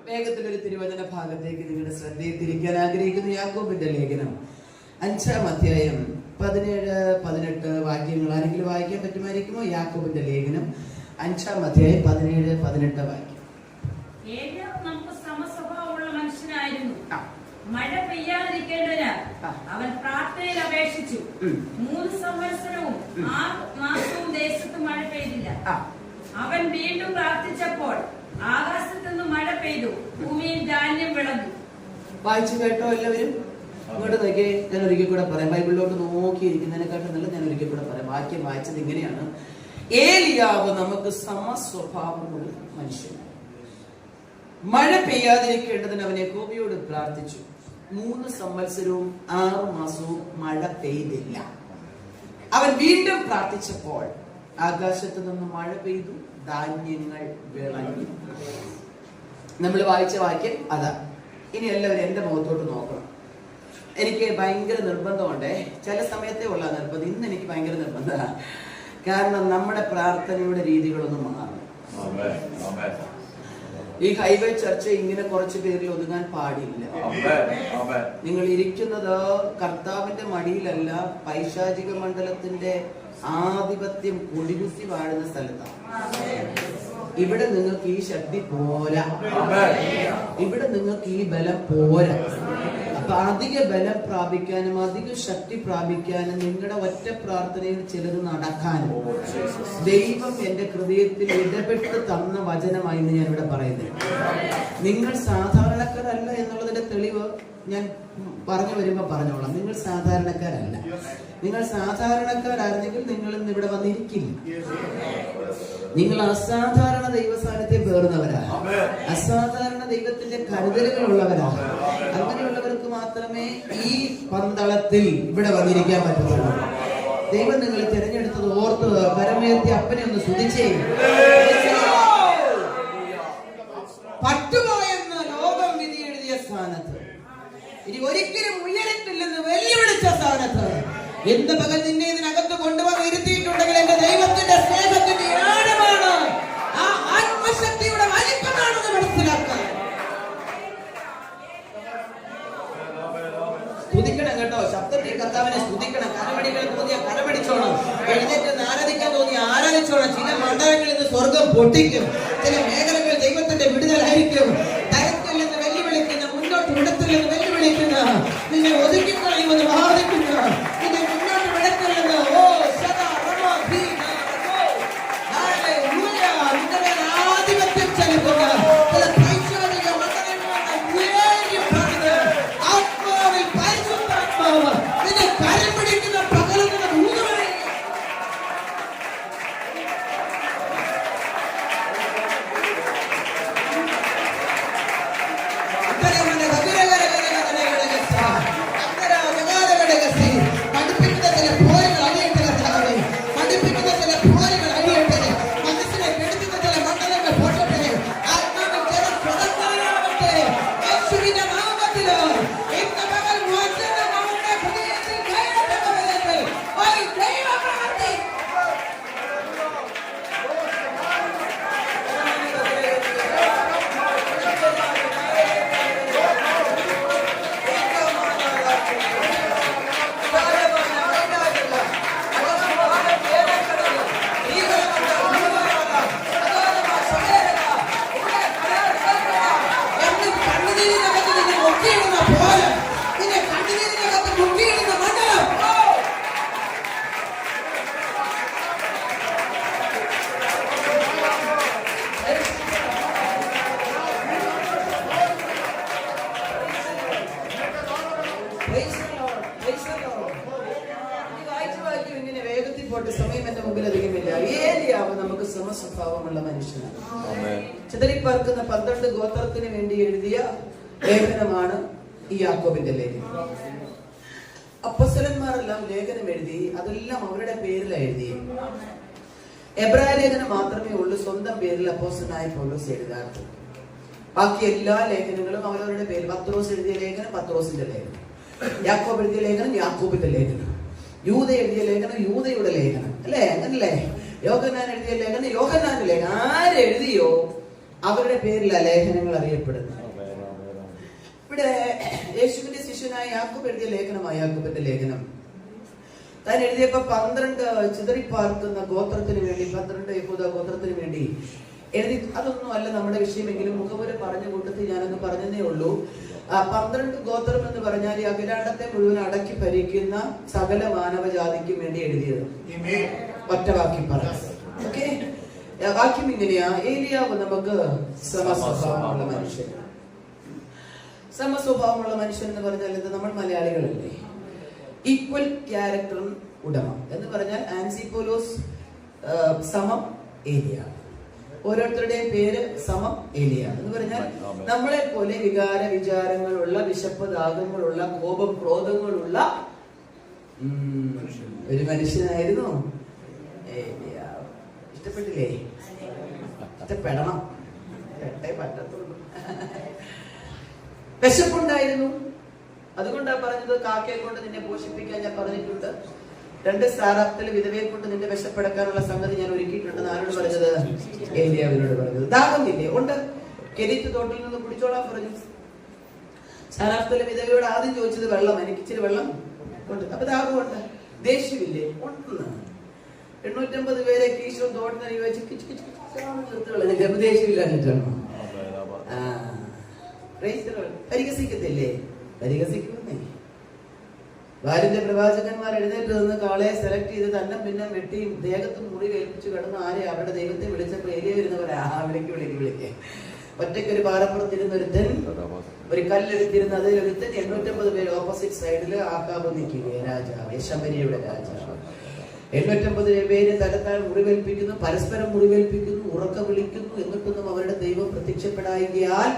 വേഗത്തിലൊരു തിരുവചന ഭാഗത്തേക്ക് നിങ്ങളുടെ ശ്രദ്ധയെ തിരിക്കാൻ ആഗ്രഹിക്കുന്ന യാക്കോബിന്റെ ലേഖനം 5-ാം അധ്യായം 17-18 വാക്യങ്ങൾ ആരെങ്കിലും വായിക്കാൻ പറ്റുമായിരിക്കുമോ? യാക്കോബിന്റെ ലേഖനം 5-ാം അധ്യായം 17-18 വാക്യം. നമുക്ക് സമസ്വഭാവമുള്ള മനുഷ്യനായിരുന്നു. മഴ പെയ്യാതിരിക്കേണ്ടതിന് അവൻ പ്രാർത്ഥനയിൽ അപേക്ഷിച്ചു. 3 സംവത്സരവും 6 മാസവും ദേശത്ത് മഴ പെയ്തില്ല. അവൻ വീണ്ടും പ്രാർത്ഥിച്ചപ്പോൾ ആകാശത്തു നിന്ന് മഴ പെയ്തു, ഭൂമിയിൽ ധാന്യം വിളഞ്ഞു. വായിച്ചു കേട്ടോ എല്ലാവരും? ഇങ്ങോട്ട് നോക്കിയേ, ഞാൻ ഒരിക്കൽ കൂടെ പറയാം. ബൈബിളിലോട്ട് നോക്കിയിരിക്കുന്നതിനെക്കാട്ടും നല്ല ഞാൻ ഒരിക്കൽ കൂടെ പറയാം. വാക്യം വായിച്ചത് ഇങ്ങനെയാണ്: ഏലിയാവ് നമുക്ക് സമസ്വഭാവമുള്ള മനുഷ്യൻ, മഴ പെയ്യാതിരിക്കേണ്ടതിന് അവൻ യഹോവയോട് പ്രാർത്ഥിച്ചു. 3 സംവത്സരവും 6 മാസവും മഴ പെയ്തില്ല. അവൻ വീണ്ടും പ്രാർത്ഥിച്ചപ്പോൾ ആകാശത്ത് നിന്ന് മഴ പെയ്തു, ധാന്യങ്ങൾ വിളഞ്ഞു. നമ്മൾ വായിച്ച വാക്യം അതാ. ഇനി എല്ലാവരും എന്റെ മുഖത്തോട്ട് നോക്കണം. എനിക്ക് ഭയങ്കര നിർബന്ധമുണ്ടേ, ചില സമയത്തേ ഉള്ള നിർബന്ധം. ഇന്ന് എനിക്ക് ഭയങ്കര നിർബന്ധമാണ്. കാരണം നമ്മുടെ പ്രാർത്ഥനയുടെ രീതികളൊന്നും മാറും. ഈ ഹൈവേ ചർച്ച ഇങ്ങനെ കുറച്ച് പേരിൽ ഒതുങ്ങാൻ പാടില്ല. നിങ്ങൾ ഇരിക്കുന്നത് കർത്താവിന്റെ മടിയിലല്ല, പൈശാചിക മണ്ഡലത്തിന്റെ ആധിപത്യം കൊടികുത്തി വാഴുന്ന സ്ഥലത്താണ്. ഇവിടെ നിങ്ങൾക്ക് ഈ ശക്തി പോരാ, ഇവിടെ നിങ്ങൾക്ക് ഈ ബലം പോരാ. അപ്പൊ അധിക ബലം പ്രാപിക്കാനും അധിക ശക്തി പ്രാപിക്കാനും നിങ്ങളുടെ ഒറ്റ പ്രാർത്ഥനയിൽ ചിലത് നടക്കാനും ദൈവം എന്റെ ഹൃദയത്തിൽ ഇടപെട്ട് തന്ന വചനമായി ഞാൻ ഇവിടെ പറയുന്നത്. നിങ്ങൾ സാധാരണക്കാരല്ല എന്നുള്ളതിന്റെ തെളിവ് ഞാൻ പറഞ്ഞു വരുമ്പോ പറഞ്ഞോളാം. നിങ്ങൾ സാധാരണക്കാരല്ല. നിങ്ങൾ സാധാരണക്കാരായിരുന്നെങ്കിൽ നിങ്ങൾ ഇന്ന് ഇവിടെ വന്നിരിക്കില്ല. നിങ്ങൾ അസാധാരണ ദൈവസ്ഥാനത്തെ പേർന്നവരാണ്, അസാധാരണ ദൈവത്തിന്റെ കരുതലുകളുള്ളവരാണ്. അങ്ങനെയുള്ളവർക്ക് മാത്രമേ ഈ പന്തളത്തിൽ ഇവിടെ വന്നിരിക്കാൻ പറ്റുള്ളൂ. ദൈവം നിങ്ങളെ തിരഞ്ഞെടുത്തത് ഓർത്ത് പരമേർത്തി അപ്പനെ ഒന്ന് സ്തുതിച്ചേ. പട്ടുപോയെന്ന് ലോകം വിധി എഴുതിയ സ്ഥാനത്ത്, ഇനി ഒരിക്കലും ഉയരത്തില്ലെന്ന് വെല്ലുവിളിച്ച സ്ഥാനത്ത് എന്ത് പകൽ നിന്നെ ഇതിനകത്ത് കൊണ്ടുവന്ന് ഇരുത്തിയിട്ടുണ്ടെങ്കിൽ എന്റെ ദൈവത്തിന്റെ സ്നേഹത്തിന്റെ ആഴമാണ്, ആ ആത്മശക്തിയുടെ വലിപ്പമാണെന്ന് മനസ്സിലാക്കുക. സ്തുതിക്കണം കേട്ടോ, ശബ്ദത്തിൽ കർത്താവിനെ സ്തുതിക്കണം. കരമടികൾ തോന്നിയ കരമടിച്ചോണം, എഴുന്നേറ്റ് ആരാധിക്കാൻ തോന്നിയ ആരാധിച്ചോണം. ചില മണ്ഡലങ്ങളിൽ നിന്ന് സ്വർഗം പൊട്ടിക്കും, ചില മേഖലകൾ ദൈവത്തിന്റെ വിടുതലായിരിക്കും. തരത്തിൽ നിന്ന് വെല്ലുവിളിക്കുന്ന, മുന്നോട്ട് വിടത്തില്ലെന്ന് വെല്ലുവിളിക്കുന്ന, നിന്നെ ഒതുക്കിക്കളയുമെന്ന് വാദിക്കുന്ന, നിന്നെ മുന്നോട്ട് വിടത്തില്ലെന്ന് ആധിപത്യം ചെലുത്തുന്ന ചില പൈശാചിക ആത്മാവിൽ പരിശുദ്ധാത്മാവ് നിന്നെ കരം പിടിക്കുന്ന പകലുന്ന ഭൂതമായി പഠിപ്പിക്കുന്ന ചില പോരുകൾ അടിയട്ടെ കർത്താവേ, പഠിപ്പിക്കുന്ന ചില പോരുകൾ അടിയട്ടെ, മനസ്സിനെ കെടുത്തുന്ന ചില മണ്ഡലങ്ങൾ പൊട്ടട്ടെ, ആത്മാവിൽ ചില സ്വതന്ത്രരാകട്ടെ. യേശുവിന്റെ നാമത്തില് ഇന്ന് പകൽ വചനം അവരുടെ ഹൃദയത്തിൽ കയറട്ടെ. പകലത്തിൽ ഒരു ദൈവപ്രവൃത്തി. സമയം എന്റെ മുമ്പിൽ അധികമില്ല. ഏലിയാവ് നമുക്ക് സമസ്വഭാവമുള്ള മനുഷ്യനാണ്. ചിതറിപ്പാർക്കുന്ന 12 ഗോത്രത്തിന് വേണ്ടി എഴുതിയ ലേഖനമാണ് ഈ യാക്കോബിന്റെ ലേഖനം. അപ്പോസ്തലന്മാരെല്ലാം ലേഖനം എഴുതി, അതെല്ലാം അവരുടെ പേരിലാണ് എഴുതിയത്. എബ്രായ ലേഖനം മാത്രമേ ഉള്ളൂ സ്വന്തം പേരിൽ അപ്പോസ്തലനായ പൗലോസ് എഴുതാറുള്ളൂ. ബാക്കി എല്ലാ ലേഖനങ്ങളും അവരവരുടെ പേര്. പത്രോസ് എഴുതിയ ലേഖനം പത്രോസിന്റെ ലേഖനം, യാക്കോബ് എഴുതിയ ലേഖനം യാക്കോബിന്റെ ലേഖനം, യൂദ എഴുതിയ ലേഖനം യൂദയുടെ ലേഖനം, അല്ലേ? അങ്ങനല്ലേ? യോഹന്നാൻ എഴുതിയ ലേഖനം യോഹന്നാന്റെ ലേഖനം. ആരെഴുതിയോ അവരുടെ പേരിലാണ് ലേഖനങ്ങൾ അറിയപ്പെടുന്നത്. ഇവിടെ യേശുവിന്റെ ശിഷ്യനായ യാക്കോബ് എഴുതിയ ലേഖനമായ യാക്കോബിന്റെ ലേഖനം താൻ എഴുതിയപ്പോ 12 ചിതറിപ്പാർക്കുന്ന ഗോത്രത്തിന് വേണ്ടി, 12 യഹൂദ ഗോത്രത്തിന് വേണ്ടി എഴുതി. അതൊന്നും അല്ല നമ്മുടെ വിഷയമെങ്കിലും മുഖപുര പറഞ്ഞ കൂട്ടത്തിൽ ഞാനൊന്ന് പറഞ്ഞതേ ഉള്ളൂ. 12 ഗോത്രം എന്ന് പറഞ്ഞാൽ ഈ അഖിലാണ്ടത്തെ മുഴുവൻ അടക്കി ഭരിക്കുന്ന സകല മാനവജാതിക്കും വേണ്ടി എഴുതിയത്. ഒറ്റ വാക്യം പറയാം. ഓക്കെ, വാക്യം ഇങ്ങനെയാ. ഏലിയാവ് നമുക്ക് സമസ്വഭാവമുള്ള മനുഷ്യൻ. സമസ്വഭാവമുള്ള മനുഷ്യൻ എന്ന് പറഞ്ഞാൽ ഇത് നമ്മൾ മലയാളികളല്ലേ. ഈക്വൽ ക്യാരക്ടർ ഉടമ എന്ന് പറഞ്ഞാൽ ആൻസിപോലോസ് സമം ഏലിയാവ്. ഓരോരുത്തരുടെയും പേര് സമം ഏലിയാവ് എന്ന് പറഞ്ഞാൽ നമ്മളെ പോലെ വികാര വിചാരങ്ങളുള്ള, വിശപ്പ് ദാഹങ്ങളുള്ള, കോപം ക്രോധങ്ങളുള്ള ഒരു മനുഷ്യനായിരുന്നു ഏലിയാവ്. ഇഷ്ടപ്പെട്ടില്ലേ? ഇഷ്ടപ്പെടണം, പെട്ടേ പറ്റത്തുള്ളൂ. വിശപ്പുണ്ടായിരുന്നു. അതുകൊണ്ടാണ് പറഞ്ഞത് കാക്കയെ കൊണ്ട് നിന്നെ പോഷിപ്പിക്കാൻ ഞാൻ പറഞ്ഞിട്ടുണ്ട്. 2 സാറാപ്തിലെ വിധവയെ കൊണ്ട് നിന്റെ വിശപ്പടക്കാനുള്ള സംഗതി ഞാൻ ഒരുക്കിയിട്ടുണ്ടെന്ന് ആരോട് പറഞ്ഞത്? ഏലിയാവിനോട് പറഞ്ഞത്. ദാഹമില്ലേ? ഉണ്ട്. കെരീത്ത് തോട്ടിൽ നിന്ന് കുടിച്ചോളാൻ പറഞ്ഞു. സാറാപ്തിലെ വിധവയോട് ആദ്യം ചോദിച്ചത് വെള്ളം, എനിക്ക് ഇച്ചിരി വെള്ളം ഉണ്ട്. അപ്പൊ ദാഹമുണ്ട്. ദേഷ്യമില്ലേ? ഉണ്ട്. 850 പേരെ കീശോ തോട്ടിനെ വെച്ച് ദേഷ്യമില്ലാഞ്ഞിട്ടാണോ? പരിഹസിക്കത്തില്ലേ? പരിഹസിക്കുന്നേ. ബാലിന്റെ പ്രവാചകന്മാർ എഴുന്നേറ്റ് നിന്ന് കാളയെ സെലക്ട് ചെയ്ത് തന്നെ പിന്നെ വെട്ടിയും ദേഹത്ത് മുറി വേൽപ്പിച്ചു കിടന്ന് ആരെ അവരുടെ ദൈവത്തെ വിളിച്ചപ്പോ ഏരിയ വരുന്നവരെ വിളിക്കേ. ഒറ്റയ്ക്കൊരു പാറപ്പുറത്തിരുന്നൊരുത്തൻ ഒരു കല്ലെടുത്തിരുന്ന് അതിലൊരുത്തൻ 850 പേര് ഓപ്പോസിറ്റ് സൈഡില് ആക്കാബ് നിൽക്കുകയാണ്. രാജാവ്, ശമരിയുടെ രാജാവ്. 850 പേര് തലത്താൽ മുറിവേൽപ്പിക്കുന്നു, പരസ്പരം മുറിവേൽപ്പിക്കുന്നു, ഉറക്ക വിളിക്കുന്നു. എന്നിട്ടൊന്നും അവരുടെ ദൈവം പ്രത്യക്ഷപ്പെടായികയാൽ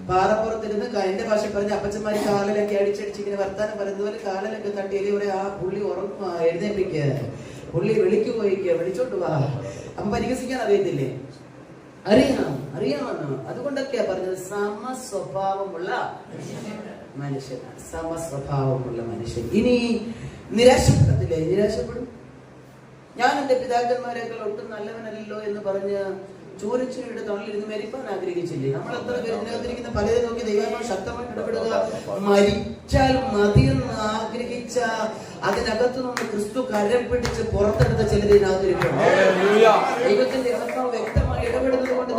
പാറപ്പുറത്തിരുന്ന് എന്റെ ഭാഷ പറഞ്ഞ അപ്പച്ചന്മാര് കാലിലൊക്കെ അടിച്ചടിച്ച് ഇങ്ങനെ വർത്താനം പറയുന്നതുപോലെ കാലിലൊക്കെ തട്ടിയില്ലേ ഒരു ആ പുള്ളി ഉറങ്ങുക, എഴുന്നേപ്പിക്കുക, പുള്ളി വിളിക്കുപോയിക്കുക, വിളിച്ചോണ്ട് വാ. അപ്പൊ പരിഹസിക്കാൻ അറിയത്തില്ലേ? അറിയാമെന്ന്. അതുകൊണ്ടൊക്കെയാ പറഞ്ഞത് സമസ്വഭാവമുള്ള മനുഷ്യനാണ്. സമസ്വഭാവമുള്ള മനുഷ്യൻ. ഇനി നിരാശപ്പെടത്തില്ലേ? നിരാശപ്പെടും. ഞാൻ എന്റെ പിതാക്കന്മാരെക്കാൾ ഒട്ടും നല്ലവനല്ലോ എന്ന് പറഞ്ഞ് ചോരച്ചിയുടെ തണലിരുന്ന് മരിപ്പാൻ ആഗ്രഹിച്ചില്ലേ? നമ്മൾ എത്ര പേര് ഇതിനകത്തിരിക്കുന്ന പലരെ നോക്കി ദൈവം ശക്തമായിട്ട് ഇടപെടുക, മരിച്ചാൽ മതിയെന്ന് ആഗ്രഹിച്ച അതിനകത്തു നിന്ന് ക്രിസ്തു കരം പിടിച്ച് പുറത്തെടുത്ത ചിലതിനകത്തിരിക്കുന്നു. ദൈവത്തിന്റെ ആത്മാവ് വ്യക്തമായി ഇടപെടുന്നത് കൊണ്ട്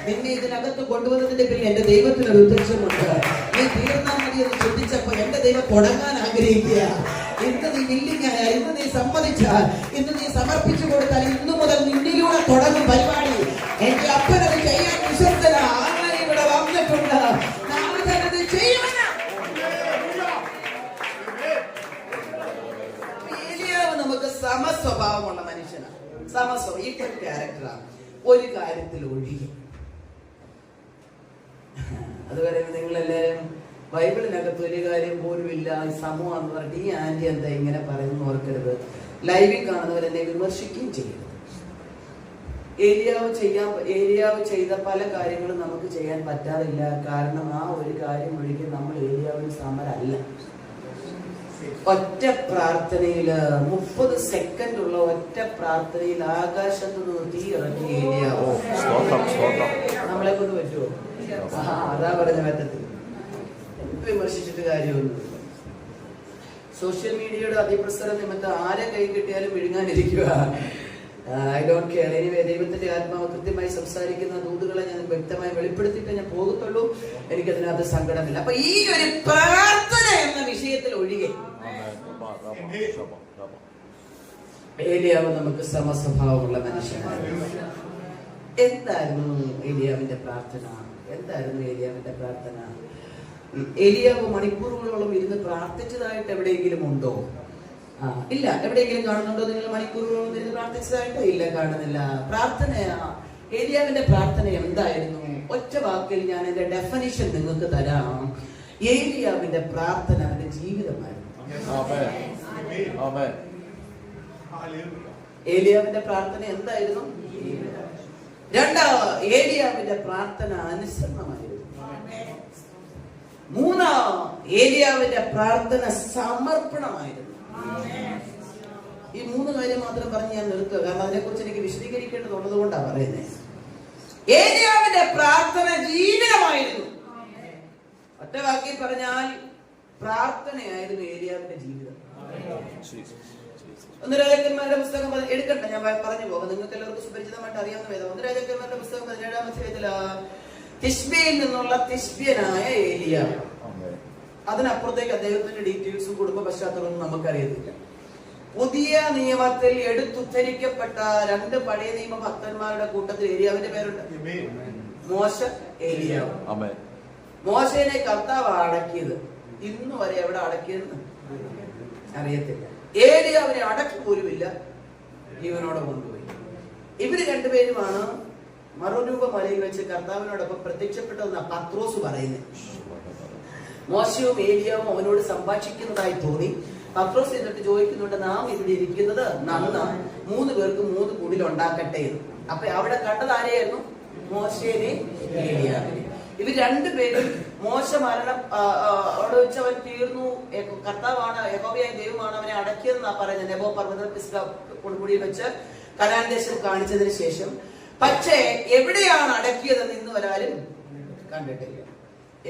നിന്നെ ഇതിനകത്ത് കൊണ്ടുവന്നതിന്റെ പേരിൽ എന്റെ ദൈവത്തിനൊരു ഉദ്ദേശമുണ്ട്. നീ തീർന്നാൽ മതി എന്ന് ചിന്തിച്ചപ്പോ എന്റെ ദൈവം തുടങ്ങാൻ ആഗ്രഹിക്കുക. ഇന്ന് നീ വില്ലിങ്ങായ, ഇന്ന് നീ സമ്മതിച്ചാൽ, ഇന്ന് നീ സമർപ്പിച്ചു കൊടുത്താൽ ഇന്നു മുതൽ നിന്നിലൂടെ തുടങ്ങും പരിപാടി. എന്റെ അപ്പനത് ചെയ്യാൻ വിശ്വസ്തന ആരും ഇവിടെ വന്നിട്ടുണ്ട്. നാളെ ചെയ്യുമെന്ന് ഏലിയാവ് നമുക്ക് സമസ്വഭാവമുള്ള മനുഷ്യനാണ്. ഈക്വൽ ക്യാരക്ടറാണ്. ഒരു കാര്യത്തിൽ ഒഴികെ. അതുവരെ നിങ്ങളെല്ലാരും ബൈബിളിനകത്ത് ഒരു കാര്യം പോലും ഇല്ല, സമൂഹം എന്ന് പറഞ്ഞിട്ട് ഈ ആന്റി എന്താ ഇങ്ങനെ പറയുന്നു ഓർക്കരുത്. ലൈവിൽ കാണുന്നവരെന്നെ വിമർശിക്കുകയും ചെയ്യരുത്. ഏലിയാവ് ചെയ്ത പല കാര്യങ്ങളും നമുക്ക് ചെയ്യാൻ പറ്റാറില്ല. കാരണം ആ ഒരു കാര്യം ഒഴികെ നമ്മൾ ഏലിയാവിന് സമരല്ല. ഒറ്റ പ്രാർത്ഥനയില് 30 സെക്കൻഡ് ഉള്ള ഒറ്റ പ്രാർത്ഥനയിൽ ആകാശത്ത് നിന്ന് തീ ഇറക്കി ഏലിയാവോ. നമ്മളെ കൊണ്ട് പറ്റുമോ? അതാ പറഞ്ഞ പറ്റത്തില്ല. വിമർശിച്ചിട്ട് കാര്യമൊന്നുമില്ല. സോഷ്യൽ മീഡിയയുടെ അതിപ്രസര നിമിത്തം ആരെ കൈ കിട്ടിയാലും വിഴുങ്ങാനിരിക്കുക. I don't care. എനിവേ, ദൈവത്തിന്റെ ആത്മാവ് കൃത്യമായി സംസാരിക്കുന്ന ദൂതുകളെ ഞാൻ വ്യക്തമായി വെളിപ്പെടുത്തിയിട്ട് ഞാൻ പോകത്തുള്ളൂ. എനിക്കതിനകത്ത് സങ്കടമില്ല. അപ്പൊ ഈ ഒരു പ്രാർത്ഥന എന്ന വിഷയത്തിൽ ഒഴികെ ഏലിയാവ് നമുക്ക് സമസ്വഭാവമുള്ള മനുഷ്യനാണ്. എന്തായിരുന്നു ഏലിയാവിന്റെ പ്രാർത്ഥന? ഏലിയാവ് മണിക്കൂറുകളോളം ഇരുന്ന് പ്രാർത്ഥിച്ചതായിട്ട് എവിടെയെങ്കിലും ഉണ്ടോ? ഇല്ല. എവിടെയെങ്കിലും കാണുന്നുണ്ടോ നിങ്ങൾ മണിക്കൂറുകളോളം ഇരുന്ന് പ്രാർത്ഥിച്ചതായിട്ട്? ഇല്ല, കാണുന്നില്ല. ഏലിയാവിന്റെ പ്രാർത്ഥന എന്തായിരുന്നു? ഒറ്റ വാക്കിൽ ഞാൻ എന്റെ ഡെഫിനിഷൻ നിങ്ങൾക്ക് തരാം. ഏലിയാവിന്റെ പ്രാർത്ഥന അവന്റെ ജീവിതമായിരുന്നു. ഏലിയാവിന്റെ പ്രാർത്ഥന എന്തായിരുന്നു? ഏലിയാവിന്റെ പ്രാർത്ഥന അനുസരണമായിരുന്നു. ഏലിയാവിന്റെ പ്രാർത്ഥന സമർപ്പണമായിരുന്നു. ഈ 3 കാര്യം മാത്രം പറഞ്ഞ് ഞാൻ നിർത്തുക. കാരണം അതിനെക്കുറിച്ച് എനിക്ക് വിശദീകരിക്കേണ്ടതുള്ളത് കൊണ്ടാണ് പറയുന്നത്. ഏലിയാവിന്റെ പ്രാർത്ഥന ജീവിതമായിരുന്നു. ഒറ്റ വാക്കിൽ പറഞ്ഞാൽ പ്രാർത്ഥനയായിരുന്നു ഏലിയാവിന്റെ ജീവിതം. ഒന്ന് രാജാക്കന്മാരുടെ പുസ്തകം എടുക്കട്ടെ, ഞാൻ പറഞ്ഞു പോകാം, നിങ്ങൾക്ക് എല്ലാവർക്കും സുപരിചിതമായിട്ട് അറിയാവുന്ന വേദം. ഒന്ന് രാജാക്കന്മാരുടെ പുസ്തകം 17-ാം അധ്യായത്തില് തിശ്ബിയിൽ നിന്നുള്ള തിശ്ബ്യനായ ഏലിയാവ്. അതിനപ്പുറത്തേക്ക് അദ്ദേഹത്തിന്റെ ഡീറ്റെയിൽസും കുടുംബ പശ്ചാത്തലവും നമുക്കറിയത്തില്ല. പുതിയ നിയമത്തിൽ എടുത്തുദ്ധരിക്കപ്പെട്ട 2 പഴയ നിയമ ഭക്തന്മാരുടെ കൂട്ടത്തിൽ ഏലിയാവിന്റെ പേരുണ്ട്. മോശ, ഏലിയാവ്. മോശേനെ കർത്താവ് അടക്കിയത്. ഇന്ന് വരെ എവിടെ അടക്കിയെന്ന് അറിയത്തില്ല. ഏലിയാവിനെ അടക്കി പോലുമില്ല, ജീവനോടെ കൊണ്ടുപോയി. ഇവര് 2 പേരുമാണ് മറുരൂപ മലയിൽ വെച്ച് കർത്താവിനോടൊപ്പം പ്രത്യക്ഷപ്പെട്ടതെന്ന പത്രോസ് പറയുന്നത്. മോശയും ഏലിയാവും അവനോട് സംഭാഷിക്കുന്നതായി തോന്നി. പത്രോസ് എന്നിട്ട് ചോദിക്കുന്നുണ്ട്, നാം ഇവിടെ ഇരിക്കുന്നത് നന്ന 3 പേർക്ക് 3 കുടിലുണ്ടാക്കട്ടെ എന്ന്. അപ്പൊ അവിടെ കണ്ടത് ആരെയായിരുന്നു? മോശേനെ, ഏലിയാവിനെ. ഇവർ 2 പേരും മോശ മരണം അവിടെ വെച്ച് അവൻ തീർന്നു, കർത്താവാണ്, യഹോവയായ ദൈവമാണ് അവനെ അടക്കിയതെന്നാ പറയുന്നത്. നെബോ പർവ്വത പിസ്ഗ കൊടുമുടിയിൽ വെച്ച് കനാൻ ദേശം കാണിച്ചതിന് ശേഷം. പക്ഷേ എവിടെയാണ് അടക്കിയതെന്ന് ഇന്ന് വരാരും കണ്ടിട്ടില്ല.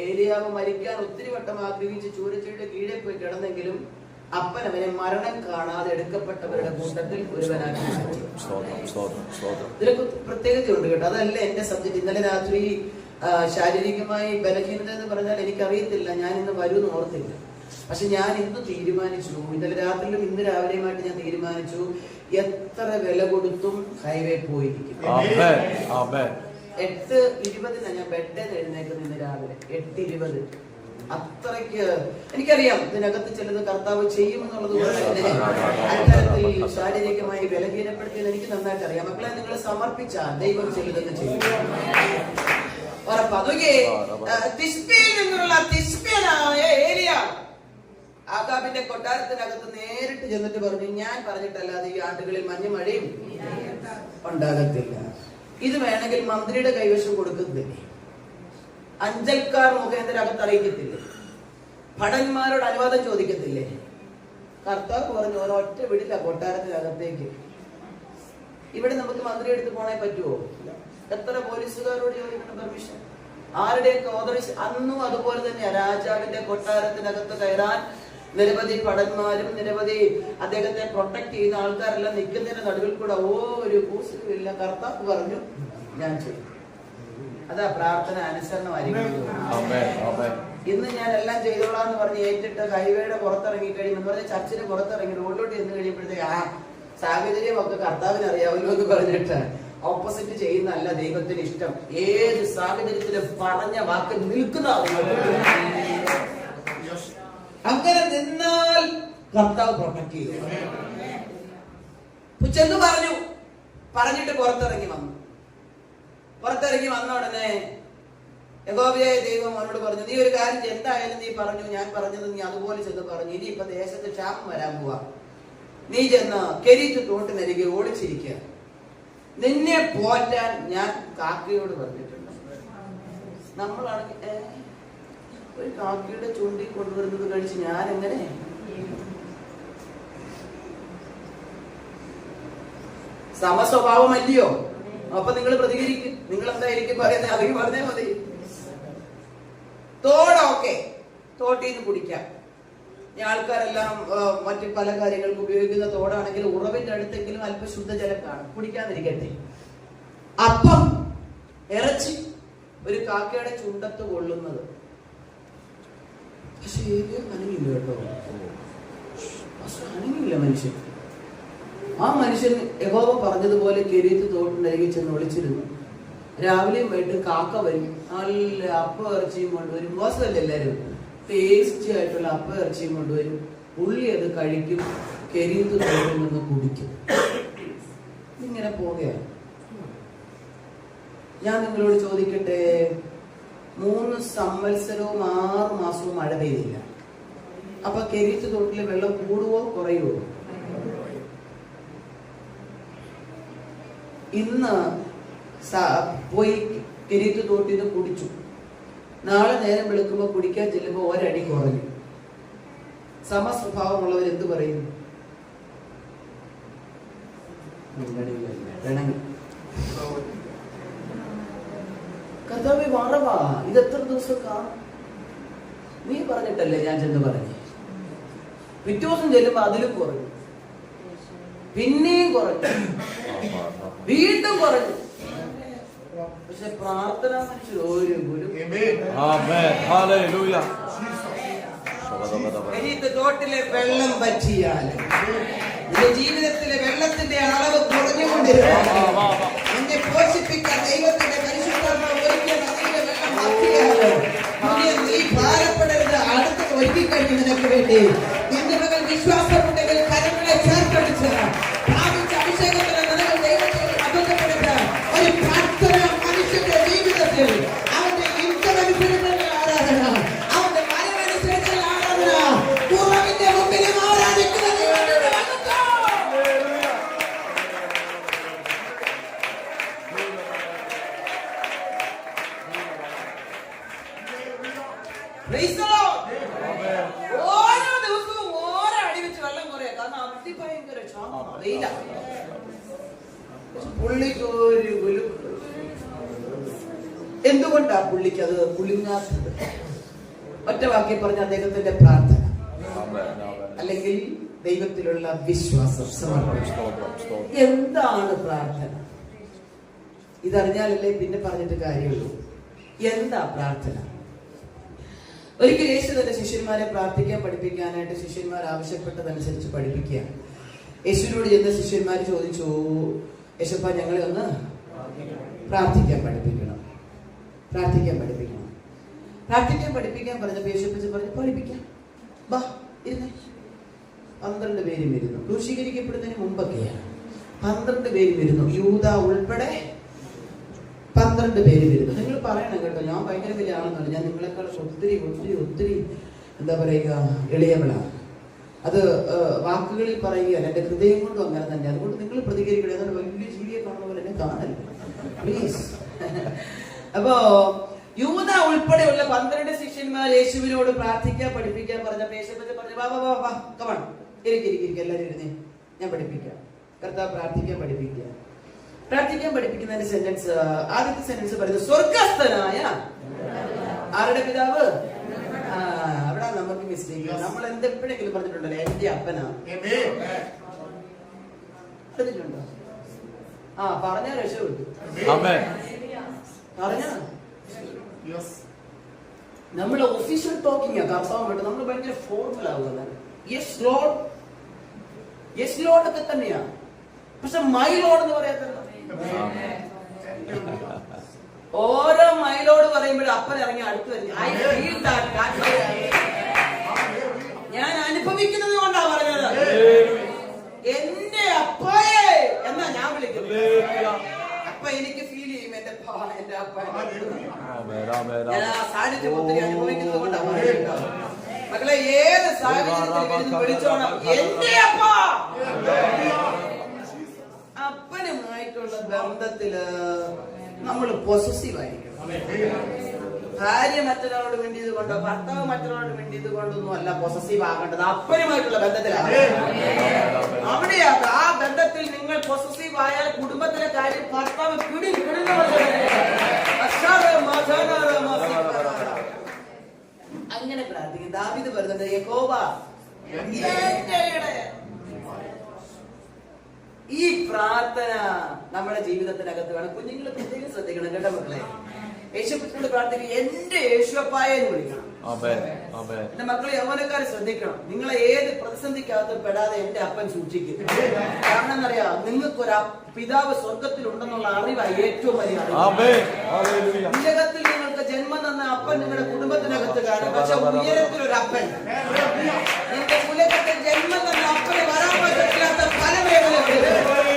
ഏലിയാവ് മരിക്കാൻ ഒത്തിരി വട്ടം ആഗ്രഹിച്ച് ചൂരച്ചയുടെ കീഴെ പോയി കിടന്നെങ്കിലും അപ്പൻ അവനെ മരണം കാണാതെ എടുക്കപ്പെട്ടവരുടെ കൂട്ടത്തിൽ ഒരുവനാക്കി. ഇതിലൊക്കെ പ്രത്യേകതയുണ്ട് കേട്ടോ. അതല്ല എന്റെ സബ്ജക്ട്. ഇന്നലെ രാത്രി ശാരീരികമായി ബലഹീനത എന്ന് പറഞ്ഞാൽ എനിക്കറിയത്തില്ല, ഞാൻ ഇന്ന് വരുമെന്ന് ഓർത്തില്ല. പക്ഷെ ഞാൻ ഇന്ന് തീരുമാനിച്ചു, ഇന്നലെ രാത്രിയിലും ഇന്ന് രാവിലെയുമായിട്ട് ഞാൻ തീരുമാനിച്ചു, എത്ര വില കൊടുത്തും ഹൈവേ പോയിരിക്കും. 8:20 ഞാൻ ബെഡിൽ എഴുന്നേക്കുന്നത് ഇന്ന് രാവിലെ 8:20. അത്രയ്ക്ക് എനിക്കറിയാം ഇതിനകത്ത് ചിലത് കർത്താവ് ചെയ്യുമെന്നുള്ളത് കൊണ്ട് തന്നെ അത്തരത്തിൽ ശാരീരികമായി ബലഹീനപ്പെടുത്തിയത് എനിക്ക് നന്നായിട്ട് അറിയാം. മക്കളെ, നിങ്ങൾ സമർപ്പിച്ച ദൈവം ചിലതെന്ന് ചെയ്യും. തിശ്ബിയിൽ നിന്നുള്ള തിശ്ബ്യനായ ഏലിയാവ് ആഹാബിന്റെ കൊട്ടാരത്തിനകത്ത് നേരിട്ട് ചെന്നിട്ട് പറഞ്ഞു, ഞാൻ പറഞ്ഞിട്ടല്ലാതെ ഈ ആണ്ടുകളിൽ മഞ്ഞുമഴയും ഉണ്ടാകത്തില്ല. ഇത് വേണമെങ്കിൽ മന്ത്രിയുടെ കൈവശം കൊടുക്കുന്നില്ലേ, അഞ്ചൽക്കാർ മുഖേന്ദ്ര അകത്ത് അറിയിക്കത്തില്ലേ, ഭടന്മാരോട് അനുവാദം ചോദിക്കത്തില്ലേ? കർത്താവ് പറഞ്ഞു, ഒരൊറ്റ വിടില്ല കൊട്ടാരത്തിനകത്തേക്ക്. ഇവിടെ നമുക്ക് മന്ത്രി എടുത്ത് പോണേ പറ്റുമോ? എത്ര പോലീസുകാരോട് ചോദിക്കണം പെർമിഷൻ? ആരുടെയൊക്കെ ഓതറൈസ്? അന്നും അതുപോലെ തന്നെയാ. രാജാവിന്റെ കൊട്ടാരത്തിനകത്ത് കയറാൻ നിരവധി ഭടന്മാരും നിരവധി അദ്ദേഹത്തെ പ്രൊട്ടക്ട് ചെയ്യുന്ന ആൾക്കാരെല്ലാം നിൽക്കുന്നതിന്റെ നടുവിൽ കൂടെ ഒരു കൂസലുമില്ല. കർത്താവ് പറഞ്ഞു, ഞാൻ ചെയ്യും. അതാ പ്രാർത്ഥന അനുസരണമായിരിക്കും. ഇന്ന് ഞാൻ എല്ലാം ചെയ്തോളാന്ന് പറഞ്ഞ് ഏറ്റിട്ട് ഹൈവേയുടെ പുറത്തിറങ്ങി കഴിയുമ്പോൾ പറഞ്ഞ ചർച്ചിന് പുറത്തിറങ്ങി റോഡിലോട്ട് ചെന്ന് കഴിയുമ്പോഴത്തേക്ക് സാഹചര്യം ഒക്കെ കർത്താവിന് അറിയാമല്ലോ എന്ന് പറഞ്ഞിട്ട് ഓപ്പോസിറ്റ് ചെയ്യുന്നതല്ല ദൈവത്തിന് ഇഷ്ടം. ഏത് സാഹചര്യത്തിലും പറഞ്ഞ വാക്ക് നിൽക്കുന്ന അങ്ങനെ നിന്നാൽ കർത്താവ് പ്രൊട്ടക്ട് ചെയ്തു. ചെന്ന് പറഞ്ഞു, പറഞ്ഞിട്ട് പുറത്തിറങ്ങി വന്നു ഉടനെ യഹോവയായ ദൈവം അവനോട് പറഞ്ഞു, നീ ഒരു കാര്യം എന്തായാലും നീ പറഞ്ഞു, ഞാൻ പറഞ്ഞത് നീ അതുപോലെ ചെന്ന് പറഞ്ഞു. ഇനിയിപ്പോ ദേശത്ത് ക്ഷാമം വരാൻ പോവാ. നീ ചെന്ന് കെരീത്ത് തോട്ടിനരികെ ഓടിച്ചിരിക്കുക. നിന്നെ പോറ്റാൻ ഞാൻ കാക്കയോട് പറഞ്ഞിട്ടുണ്ട്. നമ്മളാണെങ്കിൽ ഒരു കാക്കയുടെ ചൂണ്ടി കൊണ്ടുവരുന്നത് കഴിച്ച് ഞാൻ എങ്ങനെ? സമസ്വഭാവമല്ലയോ? അപ്പൊ നിങ്ങൾ പ്രതികരിക്കും. നിങ്ങൾ എന്തായിരിക്കും പറയുന്നത്? അല്ലെങ്കിൽ പറഞ്ഞേ മതി. തോടൊക്കെ തോട്ടിൽ നിന്ന് കുടിക്കാം. ആൾക്കാരെല്ലാം മറ്റു പല കാര്യങ്ങൾക്ക് ഉപയോഗിക്കുന്ന തോടാണെങ്കിൽ ഉറവിന്റെ അടുത്തെങ്കിലും അല്പം ശുദ്ധജലം കാണും, കുടിക്കാതിരിക്കട്ടെ. അപ്പം ഇറച്ചി ഒരു കാക്കയുടെ ചുണ്ടത്ത് കൊള്ളുന്നത്. പക്ഷെ അനങ്ങില്ല കേട്ടോ, അനങ്ങില്ല മനുഷ്യൻ. ആ മനുഷ്യൻ യഹോവ പറഞ്ഞതുപോലെ കെരീത്ത് തോട്ടിനരികെ ചെന്ന് ഒളിച്ചിരുന്നു. രാവിലെയും വൈകിട്ട് കാക്ക വരും, നല്ല അപ്പം ഇറച്ചിയും കൊണ്ടുവരും. മോശമല്ല, എല്ലാവരും ടേസ്റ്റി ആയിട്ടുള്ള അപ്പം ഇറച്ചിയും കൊണ്ടുവരും. പുള്ളി അത് കഴിക്കും, കെരീത്ത് തോട്ടിൽ നിന്ന് കുടിക്കും. ഇങ്ങനെ പോവുകയാണ്. ഞാൻ നിങ്ങളോട് ചോദിക്കട്ടെ, 3 സംവത്സരവും 6 മാസവും മഴ പെയ്തില്ല. അപ്പൊ കെരീത്ത് തോട്ടിലെ വെള്ളം കൂടുവോ കുറയുവോ? ഇന്ന് പോയി കെരീത്ത് തോട്ടിൽ നിന്ന് കുടിച്ചു. നാളെ നേരം വെളുക്കുമ്പോ കുടിക്കാൻ ചെല്ലുമ്പോ 1 അടി കുറഞ്ഞു. സമസ്വഭാവമുള്ളവർ എന്ത് പറയും? കർത്താവേ വറവാ, ഇത് എത്ര ദിവസം കാണും? നീ പറഞ്ഞിട്ടല്ലേ ഞാൻ ചെന്ന് പറഞ്ഞു. പിറ്റേ ദിവസം ചെല്ലുമ്പോ അതിലും കുറഞ്ഞു, പിന്നെയും കുറഞ്ഞു, വീണ്ടും കുറഞ്ഞു. പക്ഷെ പ്രാർത്ഥന മനുഷ്യർ ഒരു ഗുരു. ഇനി തോട്ടിലെ വെള്ളം പറ്റിയാൽ നിന്റെ ജീവിതത്തിലെ വെള്ളത്തിന്റെ അളവ് കുറഞ്ഞുകൊണ്ടിരുന്നു. നിന്നെ പോഷിപ്പിക്കാൻ ദൈവത്തിന്റെ പരിശുദ്ധാത്മാവ് ഒരുക്കിയ നദിയിലെ വെള്ളം പറ്റിയാൽ നീ ഭാരപ്പെടരുത്. അടുത്ത് ഒരുക്കി കഴിഞ്ഞു നിനക്ക് വേണ്ടി. നിന്റെ മകൾ വിശ്വാസമുണ്ടെങ്കിൽ കരങ്ങളെ ചേർത്തടിച്ച് പ്രാപിച്ച അഭിഷേകത്തിന് നിനക്ക് ദൈവത്തോട് അബദ്ധപ്പെടരുത്. ഒരു പ്രാർത്ഥന മനുഷ്യന്റെ ജീവിതത്തിൽ അവന്റെ ഇഷ്ടമനുസരിച്ചുള്ള ആരാധന, അവന്റെ മനമനുസരിച്ചുള്ള ആരാധന, കുറവിന്റെ മുമ്പിലും ആരാധിക്കുന്ന ദൈവത്തിന്റെ വചനം. Praise the Lord. ഓരോ ദിവസവും ഓരോ അടി വെച്ച് വെള്ളം കുറയാ. കാരണം അതിഭയങ്കര വെയില. പുള്ളിക്ക് ഒരു കുലുക്ക്. എന്തുകൊണ്ടാ പുള്ളിക്ക് അത് കുലുങ്ങാത്തത്? ഒറ്റ വാക്കി പറഞ്ഞ അദ്ദേഹത്തിന്റെ പ്രാർത്ഥന, അല്ലെങ്കിൽ ദൈവത്തിലുള്ള വിശ്വാസം, സമർപ്പണം. എന്താണ് പ്രാർത്ഥന? ഇതറിഞ്ഞാലല്ലേ പിന്നെ പറഞ്ഞിട്ട് കാര്യമുള്ളൂ. എന്താ പ്രാർത്ഥന? ഒരിക്കൽ യേശു തന്റെ ശിഷ്യന്മാരെ പ്രാർത്ഥിക്കാൻ പഠിപ്പിക്കാനായിട്ട് ശിഷ്യന്മാർ ആവശ്യപ്പെട്ടതനുസരിച്ച് പഠിപ്പിക്കുക. യേശുവിനോട് ചെന്ന ശിഷ്യന്മാർ ചോദിച്ചു, യേശുപ്പ ഞങ്ങളെ ഒന്ന് പ്രാർത്ഥിക്കാൻ പഠിപ്പിക്കണം, പ്രാർത്ഥിക്കാൻ പഠിപ്പിക്കണം. പ്രാർത്ഥിക്കാൻ പഠിപ്പിക്കാൻ പറഞ്ഞപ്പോൾ യേശുപ്പച്ച പറഞ്ഞു, പഠിപ്പിക്കാം, ബാ ഇരുന്നേ. 12 പേരും ഇരുന്നു. ക്രൂശീകരിക്കപ്പെടുന്നതിന് മുമ്പൊക്കെയാണ്. 12 പേരും ഇരുന്നു, യൂദ ഉൾപ്പെടെ 12 പേര് വരുന്നു. നിങ്ങൾ പറയണം കേട്ടോ, ഞാൻ ഭയങ്കര വലിയ ആളെന്നല്ല. ഞാൻ നിങ്ങളെക്കാൾ ഒത്തിരി ഒത്തിരി ഒത്തിരി എന്താ പറയുക, എളിയവളാണ്. അത് വാക്കുകളിൽ പറയുകയല്ല, എൻ്റെ ഹൃദയം കൊണ്ടും അങ്ങനെ തന്നെ. അതുകൊണ്ട് നിങ്ങൾ പ്രതികരിക്കണം. അതുകൊണ്ട് വലിയ ജീവിയെ കാണുന്ന പോലെ എന്നെ കാണല്ല, പ്ലീസ്. അപ്പോ യൂദ ഉൾപ്പെടെയുള്ള 12 ശിഷ്യന്മാർ യേശുവിനോട് പ്രാർത്ഥിക്കാൻ പഠിപ്പിക്കാൻ പറഞ്ഞപ്പോൾ യേശുവിനെ പറഞ്ഞു, വാ വാ വാ വാ, കമൺ, ഇരിക്കും എല്ലാവരും ഇരുന്നേ, ഞാൻ പഠിപ്പിക്കാം. കർത്താവ് പ്രാർത്ഥിക്കാൻ പഠിപ്പിക്കുക. പ്രാർത്ഥിക്കാൻ പഠിപ്പിക്കുന്നതിന്റെ സെന്റൻസ്, ആദ്യത്തെ സെന്റൻസ് പറയുന്നത് സ്വർഗസ്ഥനായ ആരുടെ പിതാവ്? അവിടെ നമുക്ക് മിസ്റ്റേക്ക്. നമ്മൾ എന്തെപ്പോഴെങ്കിലും പറഞ്ഞിട്ടുണ്ടല്ലോ, എന്റെ അപ്പനാ. പറഞ്ഞിട്ടുണ്ടോ? പറഞ്ഞ രക്ഷപ്പെട്ടു. പറഞ്ഞ നമ്മുടെ ഒഫീഷ്യൽ ടോക്കിംഗ് കർത്താവ് വേണ്ട. നമ്മൾ ഭയങ്കര ഫോർമൽ ആവുക. യെസ് ലോർഡ്, യെസ് ലോർഡ് ഒക്കെ തന്നെയാ. പക്ഷെ മൈ ലോർഡ് എന്ന് പറയാത്തല്ലോ. ഓരോ മൈലോട് പറയുമ്പോഴും അപ്പൻ ഇറങ്ങി അടുത്ത് വരും. ഞാൻ അനുഭവിക്കുന്നത് കൊണ്ടാ പറഞ്ഞത്. എന്റെ അപ്പയെ എന്നാ ഞാൻ വിളിക്കുന്നത്. അപ്പ എനിക്ക് ഫീൽ ചെയ്യും എന്റെ അപ്പ. ഞാൻ ആ സാന്നിധ്യം ഒത്തിരി അനുഭവിക്കുന്നത് കൊണ്ടാ പറയുന്നത്. മക്കളെ, ഏത് സാഹചര്യത്തിൽ വിളിച്ചോണം എന്റെ അപ്പ. അപ്പനുമായിട്ടുള്ള ബന്ധത്തില് നമ്മൾ പൊസസീവ് ആയിരിക്കണം. ഭാര്യ മറ്റൊരാളോട് വേണ്ടിയത് കൊണ്ടോ ഭർത്താവ് മറ്റൊരാളോട് വേണ്ടിയത് കൊണ്ടൊന്നും അല്ല പൊസസീവ് ആകേണ്ടത്. അപ്പനുമായിട്ടുള്ള ബന്ധത്തിലാണ്. അവിടെയാ ആ ബന്ധത്തിൽ നിങ്ങൾ പൊസസീവ് ആയാൽ കുടുംബത്തിലെ കാര്യം ഭർത്താവ് അങ്ങനെ പ്രാർത്ഥിക്കും. ദാവീദ് പറയുന്നത്, യഹോവ ഈ പ്രാർത്ഥന നമ്മുടെ ജീവിതത്തിനകത്ത് വേണം. കുഞ്ഞുങ്ങൾ പ്രത്യേകം ശ്രദ്ധിക്കണം കേട്ടോ മക്കളെ. യേശുവിനോട് പ്രാർത്ഥിക്കുക, എന്റെ യേശുപ്പായ എന്ന് വിളിക്കണം. എന്റെ മക്കളെ യൗവനക്കാരെ ശ്രദ്ധിക്കണം. നിങ്ങളെ ഏത് പ്രതിസന്ധിക്കകത്ത് പെടാതെ എന്റെ അപ്പൻ സൂക്ഷിക്കും. കാരണം എന്നറിയാം, നിങ്ങൾക്കൊരു പിതാവ് സ്വർഗത്തിലുണ്ടെന്നുള്ള അറിവാണ് ഏറ്റവും വലിയ അറിവ്. ഉലകത്തിൽ നിങ്ങൾക്ക് ജന്മം തന്ന അപ്പൻ നിങ്ങളുടെ കുടുംബത്തിനകത്ത് കാണും. പക്ഷെ ഉയരത്തിലൊരു അപ്പൻ, നിന്റെ ഉലകത്തിൽ ജന്മം തന്ന അപ്പന് വരാൻ പറ്റില്ലാത്ത പല മേഖലകളിൽ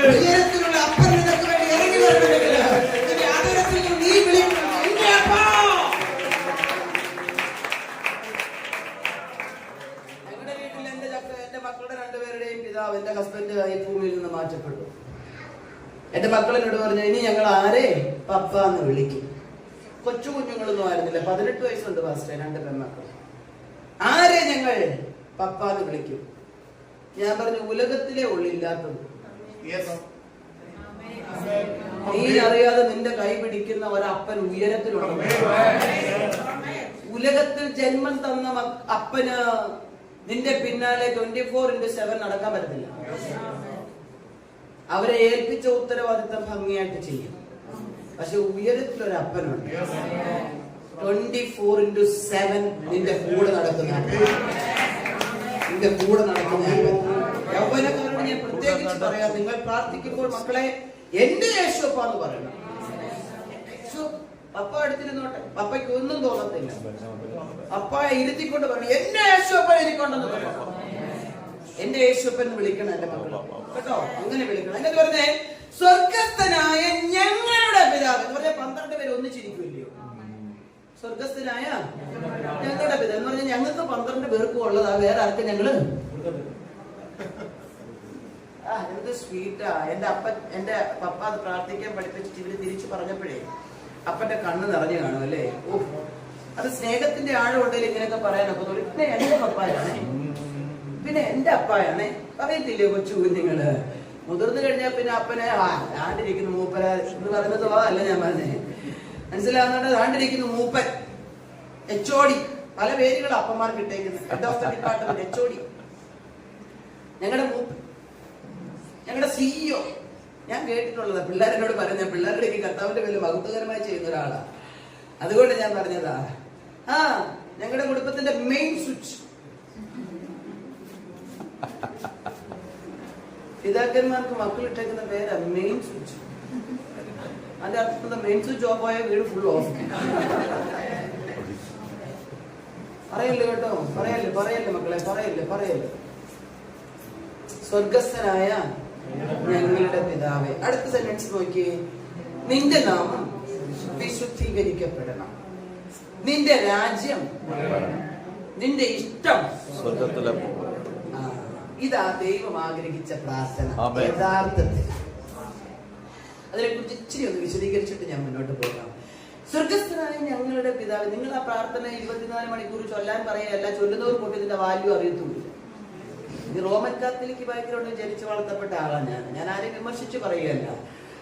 ഉയരത്തിലുള്ള അപ്പൻ നിനക്ക് വേണ്ടി ഇറങ്ങി വരണമെങ്കിൽ ആദരത്തിൽ നീ വിളിക്കണം. ഞങ്ങളുടെ വീട്ടിൽ എന്റെ മക്കളുടെ 2 പേരുടെയും പിതാവ്, എന്റെ ഹസ്ബൻഡ് ഈ ഭൂമിയിൽ നിന്ന് മാറ്റപ്പെട്ടു. എന്റെ മക്കളെന്നോട് പറഞ്ഞു, ഇനി ഞങ്ങൾ ആരെ പപ്പ എന്ന് വിളിക്കും. കൊച്ചു കുഞ്ഞുങ്ങളൊന്നും ആയിരുന്നില്ല, 18 വയസ്സുണ്ട് പാസ്റ്റേ, 2 പെൺമക്കൾ. ആരെ ഞങ്ങൾ പപ്പ എന്ന് വിളിക്കും? ഞാൻ പറഞ്ഞു, ഉലകത്തിലെ ഉള്ളില്ലാത്തത്. നീ അറിയാതെ നിന്റെ കൈ പിടിക്കുന്ന ഒരപ്പൻ ഉയരത്തിലുണ്ട്. ഉലകത്തിൽ ജന്മം തന്ന അപ്പന് നിന്റെ പിന്നാലെ 24/7 നടക്കാൻ പറ്റത്തില്ല. അവരെ ഏൽപ്പിച്ച ഉത്തരവാദിത്തം ഭംഗിയായിട്ട് ചെയ്യും. പക്ഷെ ഉയരത്തിലൊരു അപ്പനുണ്ട്, 24/7 നിന്റെ കൂടെ നടക്കുന്ന യൗവനക്കാരോട് ഞാൻ പ്രത്യേകിച്ച് പറയാം, നിങ്ങൾ പ്രാർത്ഥിക്കുമ്പോൾ മക്കളെ എന്റെ യേശുപ്പ എന്ന് പറയണം. പപ്പ അടുത്തിരുന്നോട്ടെ, പപ്പയ്ക്ക് ഒന്നും തോന്നത്തില്ല. പപ്പയെ ഇരുത്തിക്കൊണ്ട് പറയണം എന്റെ യേശുപ്പൻ എനിക്കുണ്ടെന്ന് പറയണം. എന്റെ യേശുപ്പൻ വിളിക്കണം എന്റെ മക്കൾ കേട്ടോ, അങ്ങനെ വിളിക്കണം. എന്നിട്ട് പറഞ്ഞേ സ്വർഗസ്ഥനായ ഞങ്ങളുടെ പിതാവ് എന്ന് പറഞ്ഞാൽ 12 പേര് ഒന്നിച്ചിരിക്കുമല്ലയോ. സ്വർഗസ്ഥനായ ഞങ്ങളുടെ പിതാവ് എന്ന് പറഞ്ഞാൽ ഞങ്ങൾക്ക് 12 പേർക്കും ഉള്ളതാ, വേറെ ആർക്കും ഞങ്ങള് എന്ത് സ്വീറ്റാ. എന്റെ പപ്പ അത് പ്രാർത്ഥിക്കാൻ പഠിപ്പിച്ചിട്ട് ഇവര് തിരിച്ചു പറഞ്ഞപ്പോഴേ അപ്പന്റെ കണ്ണ് നിറഞ്ഞു കാണും അല്ലേ. ഓ, അത് സ്നേഹത്തിന്റെ ആഴം ഉണ്ടെങ്കിൽ ഇങ്ങനെയൊക്കെ പറയാനൊക്കെ തോന്നി. പിന്നെ എന്റെ പപ്പായാണ്, പിന്നെ എന്റെ അപ്പായാണ് പറയത്തില്ലേ കൊച്ചു കുഞ്ഞുങ്ങള്. മുതിർന്നു കഴിഞ്ഞാൽ പിന്നെ അപ്പനെ ആണ്ടിരിക്കുന്നു മൂപ്പര എന്ന് പറയുന്നത് അല്ല ഞാൻ പറഞ്ഞേ, മനസ്സിലാകുന്നുണ്ട്. ആണ്ടിരിക്കുന്നു മൂപ്പൻ, HOD, പല പേരുകൾ അപ്പന്മാർക്ക് ഇട്ടേക്കുന്നത്. Head of the department HOD, ഞങ്ങളുടെ മൂപ്പൻ, ഞങ്ങളുടെ CEO. ഞാൻ കേട്ടിട്ടുള്ളത് പിള്ളേരോട് പറഞ്ഞ പിള്ളേരുടെ കർത്താവിന്റെ പേരിൽ മഹത്വകരമായി ചെയ്യുന്ന ഒരാളാ. അതുകൊണ്ട് ഞാൻ പറഞ്ഞതാ, ഞങ്ങളുടെ കുടുംബത്തിന്റെ മെയിൻ സ്വിച്ച്. പിതാക്കന്മാർക്ക് മക്കളിട്ടേക്കുന്ന പേരാ മെയിൻ സ്വിച്ച്. അതിന്റെ അർത്ഥം മെയിൻ സ്വിച്ച് ഓഫ് ആയ വീട് ഫുൾ ഓഫ്. പറയല്ലേ കേട്ടോ, പറയല്ലേ മക്കളെ, പറയല്ലേ. സ്വർഗസ്ഥനായ ഞങ്ങളുടെ പിതാവേ. അടുത്ത സെന്റൻസ് നോക്കിയേ, നിന്റെ നാമം വിശുദ്ധീകരിക്കപ്പെടണം, നിന്റെ രാജ്യം, നിന്റെ ഇഷ്ടം സ്വർഗത്തിലെ. ഇതാ ദൈവം ആഗ്രഹിച്ച പ്രാർത്ഥന യഥാർത്ഥത്തിൽ. അതിനെക്കുറിച്ച് ഇച്ചിരി ഒന്ന് വിശദീകരിച്ചിട്ട് ഞാൻ മുന്നോട്ട് പോകാം. സ്വർഗസ്ഥനായ ഞങ്ങളുടെ പിതാവ്, നിങ്ങൾ ആ പ്രാർത്ഥന 24 മണിക്കൂർ ചൊല്ലാൻ പറയല്ല, ചൊല്ലുന്നവർ കൊണ്ട് ഇതിന്റെ വാല്യൂ അറിയത്തുമില്ല. ഈ റോമൻ കാത്തലിക് ബാക്ക്ഗ്രൗണ്ടിൽ ജനിച്ചു വളർത്തപ്പെട്ട ആളാണ് ഞാൻ ആരെയും വിമർശിച്ച് പറയുകയല്ല.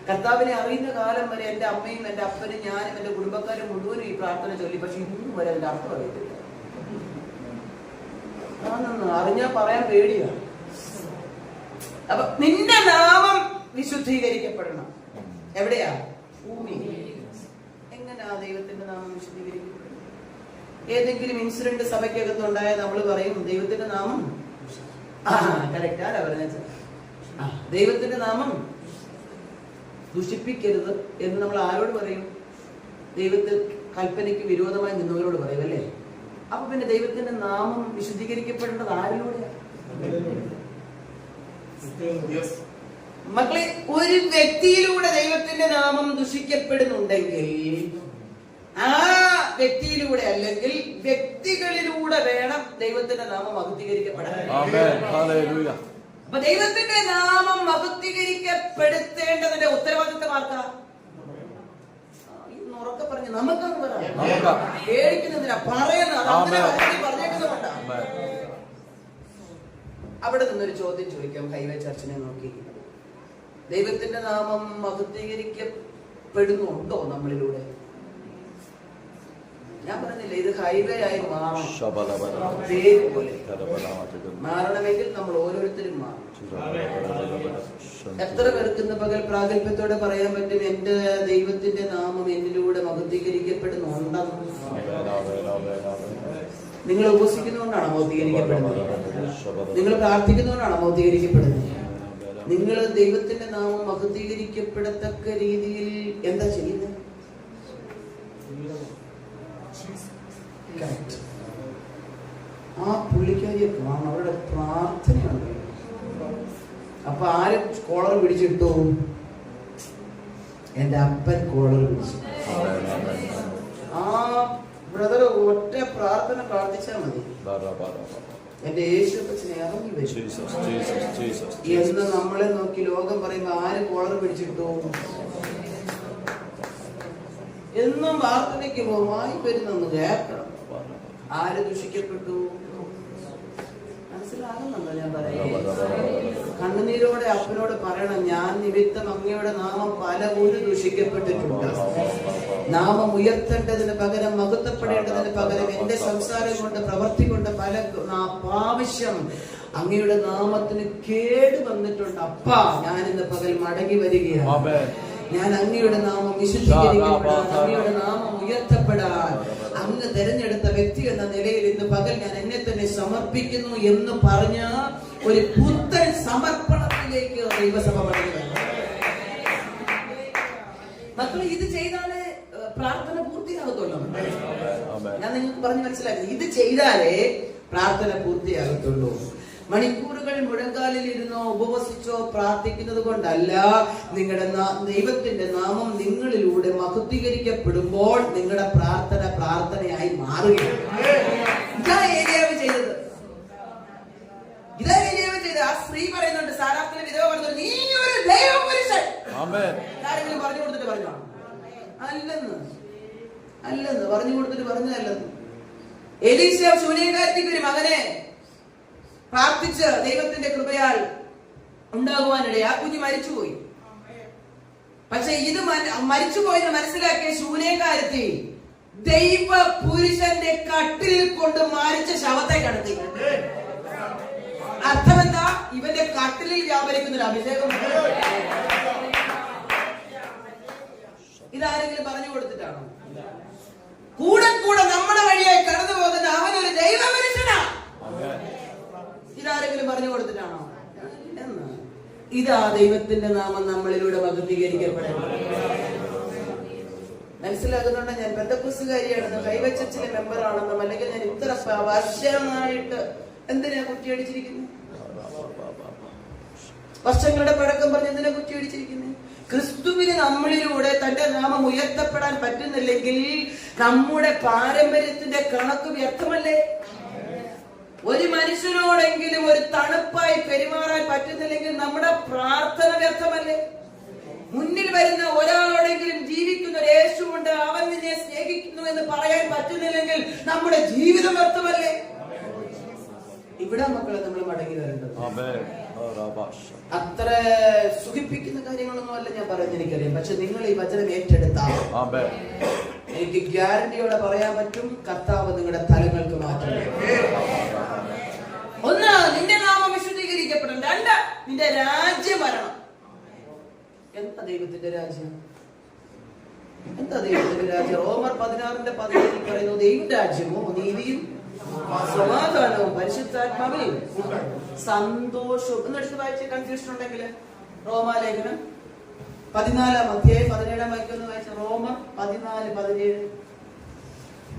കർത്താവിനെ അറിയുന്ന കാലം വരെ എന്റെ അമ്മയും എന്റെ അപ്പനും ഞാനും എന്റെ കുടുംബക്കാരും മുഴുവനും ഈ പ്രാർത്ഥന ചൊല്ലി. പക്ഷെ ഇന്നും വരെ അതിന്റെ അർത്ഥം അറിയത്തില്ല. അറിഞ്ഞാൽ പറയാൻ പേടിയാണ്. അപ്പൊ നിന്റെ നാമം വിശുദ്ധീകരിക്കപ്പെടണം. എവിടെയാ? ഭൂമി. എങ്ങനെയാ ദൈവത്തിന്റെ നാമം വിശുദ്ധീകരിക്കപ്പെടുന്നത്? ഏതെങ്കിലും ഇൻസിഡന്റ് സഭയ്ക്കകത്തുണ്ടായാൽ നമ്മൾ പറയും ദൈവത്തിന്റെ നാമം കറക്റ്റ്. ആരാ പറഞ്ഞത്? ദൈവത്തിന്റെ നാമം ദുഷിപ്പിക്കരുത് എന്ന് നമ്മൾ ആരോട് പറയും? ദൈവത്തിൽ കൽപ്പനയ്ക്ക് വിരോധമായി നിന്നവരോട് പറയും അല്ലേ. അപ്പൊ പിന്നെ ദൈവത്തിന്റെ നാമം വിശുദ്ധീകരിക്കപ്പെടേണ്ടത് ആരിലൂടെയാണ്? മക്കളെ, ഒരു വ്യക്തിയിലൂടെ ദൈവത്തിന്റെ നാമം ദുഷിക്കപ്പെടുന്നുണ്ടെങ്കിൽ ആ വ്യക്തിയിലൂടെ അല്ലെങ്കിൽ വ്യക്തികളിലൂടെ വേണം ദൈവത്തിന്റെ നാമം മഹത്വീകരിക്കപ്പെടാൻ. അപ്പൊ ദൈവത്തിന്റെ നാമം മഹത്വീകരിക്കപ്പെടുത്തേണ്ടതിന്റെ ഉത്തരവാദിത്തം ആർക്കാ? ഉറക്കെ പറഞ്ഞു നമുക്കാണ് പറയാം. പേടിക്കുന്നതിനാ പറയുന്നത്, പറഞ്ഞേക്കുന്നതുകൊണ്ടാ. അവിടെ നിന്നൊരു ചോദ്യം ചോദിക്കാം. ഹൈവേ ചർച്ചിനെ നോക്കി ദൈവത്തിന്റെ നാമം മഹത്വീകരിക്കപ്പെടുന്നുണ്ടോ നമ്മളിലൂടെ? ഞാൻ പറഞ്ഞില്ലേ, ഇത് ഹൈവേ ആയി മാറണം. മാറണമെങ്കിൽ നമ്മൾ ഓരോരുത്തരും മാറണം. എത്ര പേർക്കുന്ന പകൽ പ്രാഗൽഭ്യത്തോടെ പറയാൻ പറ്റും എന്റെ ദൈവത്തിന്റെ നാമം എന്നിലൂടെ മഹത്വീകരിക്കപ്പെടുന്നുണ്ടെന്ന്? നിങ്ങൾ ഉപസിക്കുന്നതുകൊണ്ടാണോ മഹത്വീകരിക്കപ്പെടുന്നത്? നിങ്ങൾ പ്രാർത്ഥിക്കുന്നതുകൊണ്ടാണോ മഹത്വീകരിക്കപ്പെടുന്നത്? നിങ്ങൾ ദൈവത്തിന്റെ നാമം മഹത്വീകരിക്കപ്പെടത്തക്ക രീതിയിൽ എന്താ ചെയ്യുന്നത്? ആ പുള്ളിക്കാരിയെ കാണണം, അവരുടെ പ്രാർത്ഥനയുണ്ട്. അപ്പൊ ആരും കോളർ പിടിച്ചിട്ടു? എന്റെ അപ്പൻ കോളർ പിടിച്ചു. ആ ബ്രദർ ഒറ്റ പ്രാർത്ഥന പ്രാർത്ഥിച്ചാൽ മതി, എന്റെ യേശുപ്പച്ചനെ ഇറങ്ങി വരും എന്ന് നമ്മളെ നോക്കി ലോകം പറയുമ്പോ ആര് കോളർ പിടിച്ചിട്ടു? എന്നും പ്രാർത്ഥനയ്ക്ക് വായി വരുന്നൊന്ന് കേൾക്കണം. ആര് ദുഷിക്കപ്പെട്ടു? മനസ്സിലാകുന്നുണ്ടോ ഞാൻ പറയുന്നത്? കണ്ണുനീരോടെ അപ്പനോട് പറയണം, ഞാൻ നിമിത്തം അങ്ങയുടെ നാമം പല ഊര് ദൂഷിക്കപ്പെട്ടിട്ടുണ്ട്. നാമം ഉയർത്തേണ്ടതിന് പകരം, മഹത്വപ്പെടേണ്ടതിന് പകരം എന്റെ സംസാരം കൊണ്ട്, പ്രവൃത്തി കൊണ്ട് പല പ്രാവശ്യം അങ്ങയുടെ നാമത്തിന് കേട് വന്നിട്ടുണ്ട്. അപ്പാ, ഞാൻ ഇന്ന് പകൽ മടങ്ങി വരികയാണ്. ഞാൻ അങ്ങയുടെ നാമം വിശുദ്ധീകരിക്കപ്പെടാൻ, അങ്ങയുടെ നാമം ഉയർത്തപ്പെടാൻ അങ്ങ് തെരഞ്ഞെടുത്ത വ്യക്തി എന്ന നിലയിൽ ഇന്ന് പകൽ ഞാൻ എന്നെ തന്നെ സമർപ്പിക്കുന്നു എന്ന് പറഞ്ഞ് ഒരു പുത്തൻ സമർപ്പണത്തിലേക്ക് ദൈവസഭ മടങ്ങി. മക്കളെ, ഇത് ചെയ്താലേ പ്രാർത്ഥന പൂർത്തിയാകത്തുള്ളൂ. ഞാൻ നിങ്ങൾക്ക് പറഞ്ഞ് മനസ്സിലാക്കി, ഇത് ചെയ്താലേ പ്രാർത്ഥന പൂർത്തിയാകത്തുള്ളൂ. മണിക്കൂറുകൾ മുഴങ്കാലിൽ ഇരുന്നോ ഉപവസിച്ചോ പ്രാർത്ഥിക്കുന്നത് കൊണ്ടല്ല, നിങ്ങളുടെ ദൈവത്തിന്റെ നാമം നിങ്ങളിലൂടെ മഹത്വീകരിക്കപ്പെടുമ്പോൾ നിങ്ങളുടെ പ്രാർത്ഥന പ്രാർത്ഥനയായി മാറുകയാണ്. ഇതാ ഏലിയാവ് ചെയ്തത്. ആ സ്ത്രീ പറയുന്നുണ്ട്, സാരാഫിലെ വിധവ പറഞ്ഞു, നീ ഒരു ദൈവപുരുഷൻ. ആരെങ്കിലും പറഞ്ഞു കൊടുത്തിട്ട് പറഞ്ഞോ? അല്ലെന്ന് പറഞ്ഞു കൊടുത്തിട്ട് പറഞ്ഞതല്ലെന്ന്. എലീശ ശൂന്യക്കാരത്തേക്ക് ഒരു മകനെ പ്രാർത്ഥിച്ച് ദൈവത്തിന്റെ കൃപയാൽ ഉണ്ടാകുവാനിടയെ ആ കുഞ്ഞ് മരിച്ചുപോയി. പക്ഷെ ഇത് മരിച്ചുപോയെന്ന് മനസ്സിലാക്കിയ ശൂന്യക്കാരത്തി ദൈവ പുരുഷന്റെ കട്ടിലിൽ കൊണ്ട് മരിച്ച ശവത്തെ കടത്തി. അർത്ഥമെന്താ? ഇവന്റെ കട്ടിലിൽ വ്യാപരിക്കുന്ന ഒരു അഭിഷേകം. ഇതാരെങ്കിലും പറഞ്ഞു കൊടുത്തിട്ടാണോ? കൂടെ കൂടെ നമ്മുടെ വഴിയായി കടന്നു പോകുന്ന അവനൊരു ദൈവ മനുഷ്യനാ. ഇതാരെങ്കിലും പറഞ്ഞു കൊടുത്തിട്ടാണോ? ഇതാ ദൈവത്തിന്റെ നാമം നമ്മളിലൂടെ മഹത്വീകരിക്കപ്പെടുന്നത്. മനസ്സിലാകുന്നുണ്ടോ? ഞാൻ പെന്തക്കോസ്തുകാരിയാണെന്നും കൈവച്ചിലെ മെമ്പറാണെന്നും, അല്ലെങ്കിൽ ഞാൻ ഇത്ര വർഷമായിട്ട് എന്തിനാ കുറ്റിയടിച്ചിരിക്കുന്നത്? വർഷങ്ങളുടെ പഴക്കം പറഞ്ഞ് എന്തിനാ കുറ്റിയടിച്ചിരിക്കുന്നത്? ക്രിസ്തുവിന് നമ്മളിലൂടെ തന്റെ നാമം ഉയർത്തപ്പെടാൻ പറ്റുന്നില്ലെങ്കിൽ നമ്മുടെ പാരമ്പര്യത്തിന്റെ കണക്ക് വ്യർത്ഥമല്ലേ? ഒരു മനുഷ്യനോടെങ്കിലും ഒരു തണുപ്പായി പെരുമാറാൻ പറ്റുന്നില്ലെങ്കിൽ നമ്മുടെ പ്രാർത്ഥന വ്യർത്ഥമല്ലേ? മുന്നിൽ വരുന്ന ഒരാളോടെങ്കിലും ജീവിക്കുന്ന ഒരു യേശുവുണ്ട്, അവൻ നിന്നെ സ്നേഹിക്കുന്നു എന്ന് പറയാൻ പറ്റുന്നില്ലെങ്കിൽ നമ്മുടെ ജീവിതം വ്യർത്ഥമല്ലേ? ഇവിടെ മക്കളെ നമ്മൾ മടങ്ങി വരേണ്ടത്. അത്ര സുഖിപ്പിക്കുന്ന കാര്യങ്ങളൊന്നും അല്ല ഞാൻ പറയുന്നത്, എനിക്കറിയാം. പക്ഷെ നിങ്ങൾ ഈ വചനം ഏറ്റെടുത്താൽ എനിക്ക് ഗ്യാരണ്ടിയോടെ പറയാൻ പറ്റും, കർത്താവ് നിങ്ങളുടെ തലങ്ങൾക്ക് മാറ്റം. ഒന്ന്, നിന്റെ നാമം വിശുദ്ധീകരിക്കപ്പെടണം. രണ്ട്, നിന്റെ രാജ്യം വരണം. എന്താ ദൈവത്തിന്റെ രാജ്യം? എന്താ ദൈവത്തിന്റെ രാജ്യം? റോമർ 16:17 പറയുന്നു, ദൈവരാജ്യമോ നീതിയും സമാധാനവും പരിശുദ്ധാത്മാവിൽ സന്തോഷവും. എന്നെടുത്ത് വായിച്ച് കൺഫ്യൂഷൻ ഉണ്ടെങ്കിൽ റോമാലേഖനം 14:17 വായിച്ച റോമർ 14:17.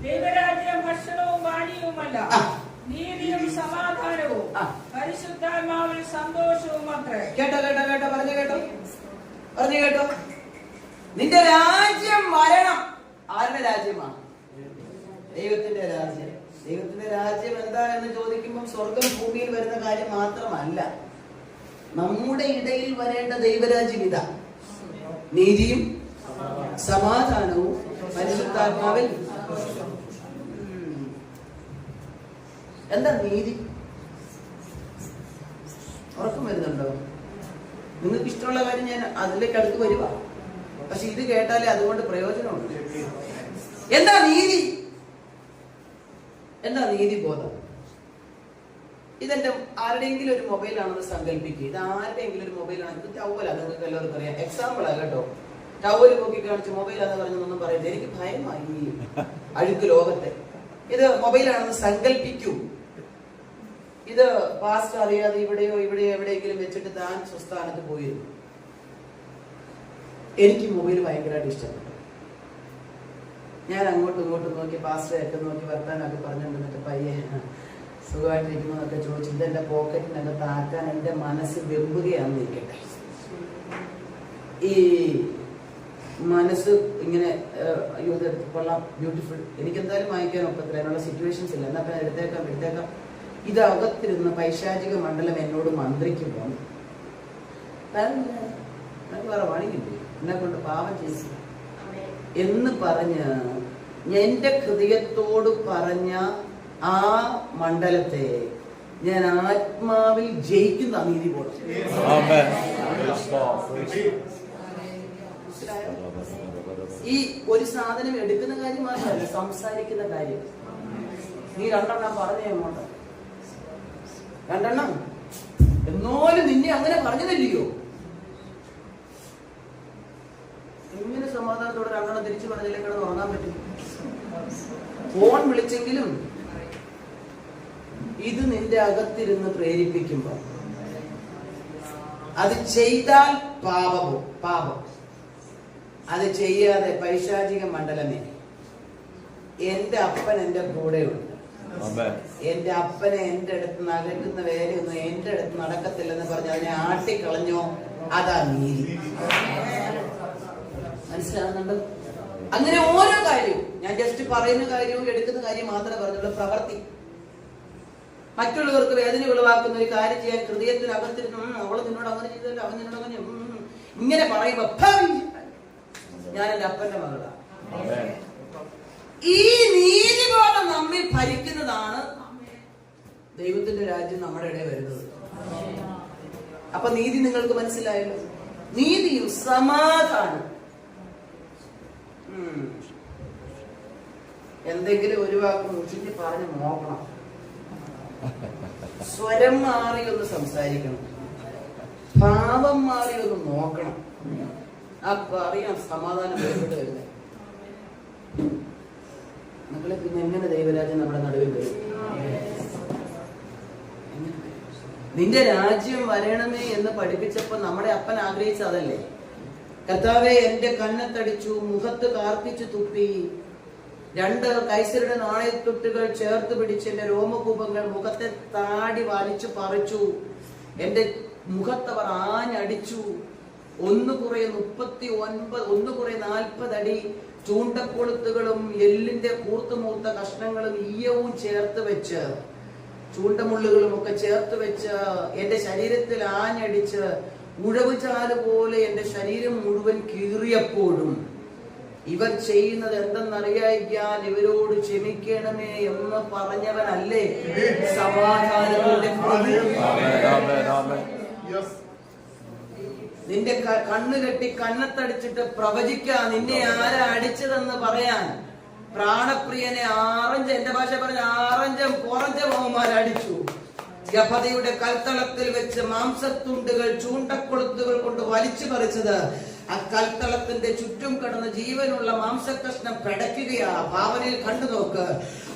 ദൈവരാജ്യം ഭക്ഷണവും പാനീയവുമല്ല, നീതിയും സമാധാനവും പരിശുദ്ധാത്മാവിൽ സന്തോഷവും മാത്രമേ. കേട്ടോ? പറഞ്ഞു കേട്ടോ? നിന്റെ രാജ്യം വരണം. ആരുടെ രാജ്യമാണ്? ദൈവത്തിന്റെ രാജ്യം. ദൈവത്തിന്റെ രാജ്യം എന്താ എന്ന് ചോദിക്കുമ്പോൾ സ്വർഗം ഭൂമിയിൽ വരുന്ന കാര്യം മാത്രമല്ല, നമ്മുടെ ഇടയിൽ വരേണ്ട ദൈവരാജ്യം ഇതാ: നീതിയും സമാധാനവും പരിശുദ്ധാത്മാവിൽ. എന്താ നീതി? ഉറക്കം വരുന്നുണ്ടോ? നിങ്ങൾക്ക് ഇഷ്ടമുള്ള കാര്യം ഞാൻ അതിലേക്ക് അടുത്ത് വരുക. പക്ഷെ ഇത് കേട്ടാലേ അതുകൊണ്ട് പ്രയോജനമുണ്ട്. എന്താ നീതി? എന്താ നീതിബോധം? ഇതെന്റെ ആരുടെയെങ്കിലും ഒരു മൊബൈലാണെന്ന് സങ്കല്പിക്കുക. ഇത് ആരുടെയെങ്കിലും ഒരു മൊബൈലാണ്. ഇത് ടവല, നിങ്ങൾക്ക് എല്ലാവർക്കും അറിയാം. എക്സാമ്പിളാ കേട്ടോ. ടവല് നോക്കി കാണിച്ച് മൊബൈലാന്ന് പറഞ്ഞൊന്നും പറയരുത്. എനിക്ക് ഭയമായി ഈ അഴുക്ക് ലോകത്തെ. ഇത് മൊബൈലാണെന്ന് സങ്കല്പിക്കൂ. ഇത് പാസ്റ്റ് അറിയാതെ ഇവിടെയോ എവിടെയെങ്കിലും വെച്ചിട്ട് താൻ സ്വസ്ഥാനത്ത് പോയിരുന്നു. എനിക്ക് മൊബൈൽ ഭയങ്കരമായിട്ട് ഇഷ്ടപ്പെട്ടു. ഞാൻ അങ്ങോട്ടും ഇങ്ങോട്ടും നോക്കി, പാസ്റ്ററൊക്കെ നോക്കി, വർത്താനൊക്കെ പറഞ്ഞുകൊണ്ടിരുന്നിട്ട് പയ്യെ സുഖമായിട്ടിരിക്കുന്നതൊക്കെ ചോദിച്ചു. ഇതെന്റെ പോക്കറ്റിനകത്ത് ആക്കാൻ എന്റെ മനസ്സ് വെമ്പുകയാണെന്ന് ഇരിക്കട്ടെ. ഈ മനസ്സ് ഇങ്ങനെ അയ്യോ ഇത് കൊള്ളാം, ബ്യൂട്ടിഫുൾ, എനിക്കെന്തായാലും വാങ്ങിക്കാൻ ഒക്കത്തില്ല, അതിനുള്ള സിറ്റുവേഷൻസ് ഇല്ല, എന്നാ പിന്നെ എടുത്തേക്കാം. ഇത് അകത്തിരുന്ന് പൈശാചിക മണ്ഡലം എന്നോട് മന്ത്രിക്കുമ്പോൾ വേറെ പണിയില്ലേ, എന്നെ കൊണ്ട് പാപം ചെയ്തു എന്ന് പറഞ്ഞ് എന്റെ ഹൃദയത്തോട് പറഞ്ഞ ആ മണ്ഡലത്തെ ഞാൻ ആത്മാവിൽ ജയിക്കുന്ന നീതി പോലെ. ഈ ഒരു സാധനം എടുക്കുന്ന കാര്യം മാത്രമല്ല, സംസാരിക്കുന്ന കാര്യം. നീ 2 എണ്ണം പറഞ്ഞേ അങ്ങോട്ട്, 2 എണ്ണം എന്നോലും നിന്നെ അങ്ങനെ പറഞ്ഞതല്ലയോ? എങ്ങനെ സമാധാനത്തോടെ 2 എണ്ണം തിരിച്ചു പറഞ്ഞില്ലേ കിടന്ന് ഉറങ്ങാൻ പറ്റും? ഫോൺ വിളിച്ചെങ്കിലും ഇത് നിന്റെ അകത്തിരുന്ന് പ്രേരിപ്പിക്കുമ്പോ അത് ചെയ്താൽ പാപം, അത് ചെയ്യാതെ പൈശാചിക മണ്ഡലമേ, എന്റെ അപ്പൻ എന്റെ കൂടെയുണ്ട്. എന്റെ അപ്പനെ എന്റെ അടുത്ത് നടക്കുന്ന വേലയൊന്നും എന്റെ അടുത്ത് നടക്കത്തില്ലെന്ന് പറഞ്ഞ് അതിനെ ആട്ടിക്കളഞ്ഞോ, അതാ നീതി. മനസ്സിലാകുന്നുണ്ട്? അങ്ങനെ ഓരോ കാര്യവും, ഞാൻ ജസ്റ്റ് പറയുന്ന കാര്യവും എടുക്കുന്ന കാര്യം മാത്രമേ പറഞ്ഞുള്ളൂ. പ്രവർത്തി, മറ്റുള്ളവർക്ക് വേദന ഉളവാക്കുന്ന ഒരു കാര്യം ചെയ്യാൻ ഹൃദയത്തിനകത്തിരുന്നു അവള് നിന്നോട് അങ്ങനെ ചെയ്തല്ലോ, അവൻ നിന്നോട് അങ്ങനെ ഇങ്ങനെ പറയുമ്പോ ഞാൻ എന്റെ അപ്പന്റെ മകളാണ്. ഈ നീതിബോധം നമ്മിൽ ഭരിക്കുന്നതാണ് ദൈവത്തിന്റെ രാജ്യം നമ്മുടെ ഇടയിൽ വരുന്നത്. അപ്പൊ നീതി നിങ്ങൾക്ക് മനസ്സിലായല്ലോ. നീതിയും സമാധാനം. എന്തെങ്കിലും ഒരു വാക്ക് മുഷിഞ്ഞ് പറഞ്ഞ് നോക്കണം. സ്വരം മാറി ഒന്ന് സംസാരിക്കണം, ഭാവം മാറി ഒന്ന് നോക്കണം. അപ്പൊ അറിയാം സമാധാനം വേർപെട്ട് വരുന്നത്. മക്കളെ, പിന്നെ എങ്ങനെ ദൈവരാജ്യം നമ്മുടെ നടുവിൽ വരും? നിന്റെ രാജ്യം വരണമേ എന്ന് പഠിപ്പിച്ചപ്പോ നമ്മുടെ അപ്പൻ ആഗ്രഹിച്ചതല്ലേ? കർത്താവേ, എന്റെ കന്നത്തടിച്ചു, മുഖത്ത് കാർപ്പിച്ചു തുപ്പി, 2 കൈസരുടെ നാണയത്തൊട്ടുകൾ ചേർത്ത് പിടിച്ച് എന്റെ രോമകൂപങ്ങൾ മുഖത്തെ താടി വലിച്ചു പറിച്ചു, എന്റെ മുഖത്തവർ ആഞ്ഞടിച്ചു. 1x39 അടി ചൂണ്ടക്കൊളുത്തുകളും എല്ലിന്റെ കൂർത്തുമൂത്ത കഷ്ണങ്ങളും ഈയവും ചേർത്ത് വെച്ച്, ചൂണ്ടമുള്ളുകളും ഒക്കെ ചേർത്ത് വെച്ച് എന്റെ ശരീരത്തിൽ ആഞ്ഞടിച്ച് ഉഴവുചാല് പോലെ എന്റെ ശരീരം മുഴുവൻ കീറിയപ്പോഴും ഇവർ ചെയ്യുന്നത് എന്തെന്നറിയാൻ ഇവരോട് ക്ഷമിക്കണമേ എന്ന് പറഞ്ഞവനല്ലേ സമാധാനത്തിന്റെ പ്രഭു? നിന്റെ കണ്ണ് കെട്ടി കന്നത്തടിച്ചിട്ട് പ്രവചിക്കാൻ, നിന്നെ ആരാ അടിച്ചതെന്ന് പറയാൻ പ്രാണപ്രിയനെ എന്റെ ഭാഷ പറഞ്ഞ പുറഞ്ചമാരടിച്ചു. ഗഫതയുടെ കൽത്തളത്തിൽ വെച്ച് മാംസത്തുണ്ടുകൾ ചൂണ്ടക്കൊളുത്തുകൾ കൊണ്ട് വലിച്ചു പറിച്ചത് ആ കൽത്തളത്തിന്റെ ചുറ്റും കടന്ന് ജീവനുള്ള മാംസകഷ്ണം പിടയ്ക്കുകയാ. ഭാവനയിൽ കണ്ടു നോക്ക്.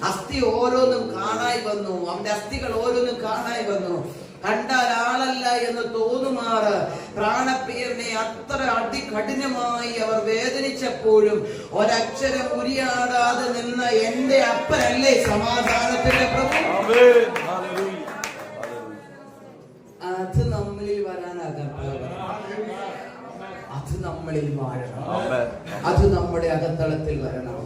അസ്ഥി ഓരോന്നും കാണായി വന്നു, അവന്റെ അസ്ഥികൾ ഓരോന്നും കാണായി വന്നു. കണ്ടാൽ ആളല്ല എന്ന് തോന്നുമാറ് പ്രാണപ്രിയനെ അത്ര അതികഠിനമായി അവർ വേദനിച്ചപ്പോഴും ഒരക്ഷരം ഉരിയാടാതെ നിന്ന എന്റെ അപ്പനല്ലേ സമാധാനത്തിന്റെ പ്രഭു? അത് നമ്മളിൽ വരാനാകട്ടെ, അത് നമ്മളിൽ വാഴണം, അത് നമ്മുടെ അകത്തളത്തിൽ വരണം.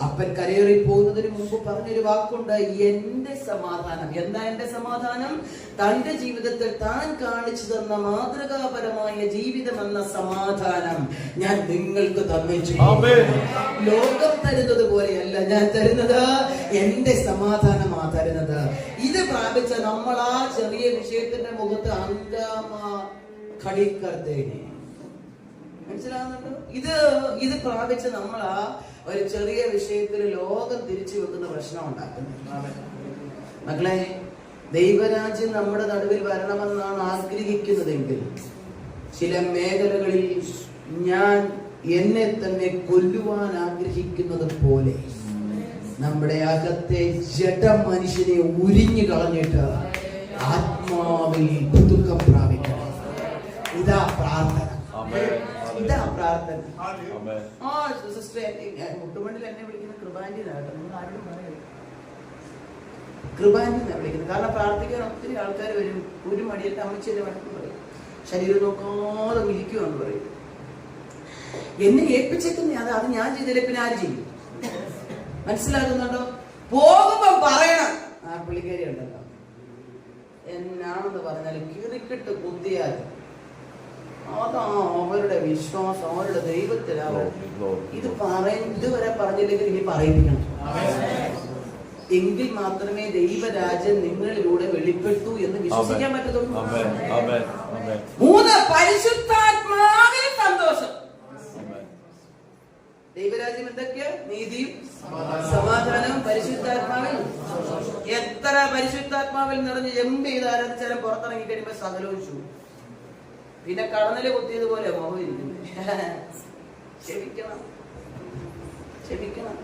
അപ്പൻ കരയേറി പോകുന്നതിന് മുമ്പ് പറഞ്ഞൊരു വാക്കുണ്ട്, എന്റെ സമാധാനം. എന്താ എന്റെ സമാധാനം? തന്റെ ജീവിതത്തിൽ താൻ കാണിച്ചു തന്ന മാതൃകാപരമായ ജീവിതം എന്ന സമാധാനം ഞാൻ നിങ്ങൾക്ക് തന്നിച്ചു. ലോകം തരുന്നത് പോലെയല്ല ഞാൻ തരുന്നത്, എന്റെ സമാധാനമാ തരുന്നത്. ഇത് പ്രാപിച്ച നമ്മൾ ആ ചെറിയ വിഷയത്തിന്റെ മുഖത്ത് മനസ്സിലാവുന്നുണ്ടോ? ഇത് പ്രാപിച്ച് നമ്മൾ ആ ഒരു ചെറിയ വിഷയത്തിൽ ലോകം തിരിച്ചു വെക്കുന്ന പ്രശ്നം ഉണ്ടാക്കുന്നു. മക്കളെ, ദൈവരാജ്യം നമ്മുടെ നടുവിൽ വരണമെന്നാണ് ആഗ്രഹിക്കുന്നതെങ്കിൽ ചില മേഖലകളിൽ ഞാൻ എന്നെ തന്നെ കൊല്ലുവാൻ ആഗ്രഹിക്കുന്നത് പോലെ നമ്മുടെ അകത്തെ ജഡ മനുഷ്യനെ ഉരിഞ്ഞു കളഞ്ഞിട്ട് ആത്മാവിൽ പുതുക്കം പ്രാപിക്കണം. ഇതാ പ്രാർത്ഥന. ഇതാ പ്രാർത്ഥന. മുട്ടുമണ്ണിൽ എന്നെ വിളിക്കുന്ന കൃപാന്റി എന്നാണ്. നിങ്ങൾ ആരോടും പറയരുത്, കൃപാന്റി എന്നാണ് വിളിക്കുന്നത്. കാരണം പ്രാർത്ഥിക്കാൻ ഒത്തിരി ആൾക്കാർ വരും. ഒരു മടിയിട്ട് അമ്മച്ചെന്നെ വഴക്ക് പറയും, ശരീരം നോക്കാതെ വിളിക്കുമെന്ന് പറയും. എന്നെ ഏൽപ്പിച്ചേക്കുന്ന അത് ഞാൻ ചെയ്തില്ല, പിന്നെ ആര് ചെയ്യും? മനസ്സിലാകുന്നുണ്ടോ? പോകുമ്പോ പറയണം. ആ പുള്ളിക്കാരി ഉണ്ടല്ലോ, എന്നാണെന്ന് പറഞ്ഞാൽ കീറിക്കിട്ട് കുത്തിയാൽ അതാ അവരുടെ വിശ്വാസം, അവരുടെ ദൈവത്തിൽ അവർ ഇത് ഇതുവരെ പറഞ്ഞില്ലെങ്കിൽ ഇനി പറയിപ്പിക്കണം. എങ്കിൽ മാത്രമേ ദൈവരാജ്യം നിങ്ങളിലൂടെ വെളിപ്പെട്ടു എന്ന് വിശ്വസിക്കാൻ പറ്റത്തുള്ളൂ. 3 പരിശുദ്ധാത്മാവിൽ സന്തോഷം. ദൈവരാജ്യം എന്തൊക്കെയാ? നീതിയും സമാധാനവും പരിശുദ്ധാത്മാവിൽ. എത്ര പരിശുദ്ധാത്മാവിൽ നിറഞ്ഞ് ജമ്പ് ചെയ്ത് ആരാധിച്ചാലും പുറത്തിറങ്ങി കഴിയുമ്പോ സകലോചിച്ചു. പിന്നെ കടന്നില് കുത്തിയതുപോലെ മോഹം ഇരിക്കുന്നത്. ക്ഷമിക്കണം, ക്ഷമിക്കണം.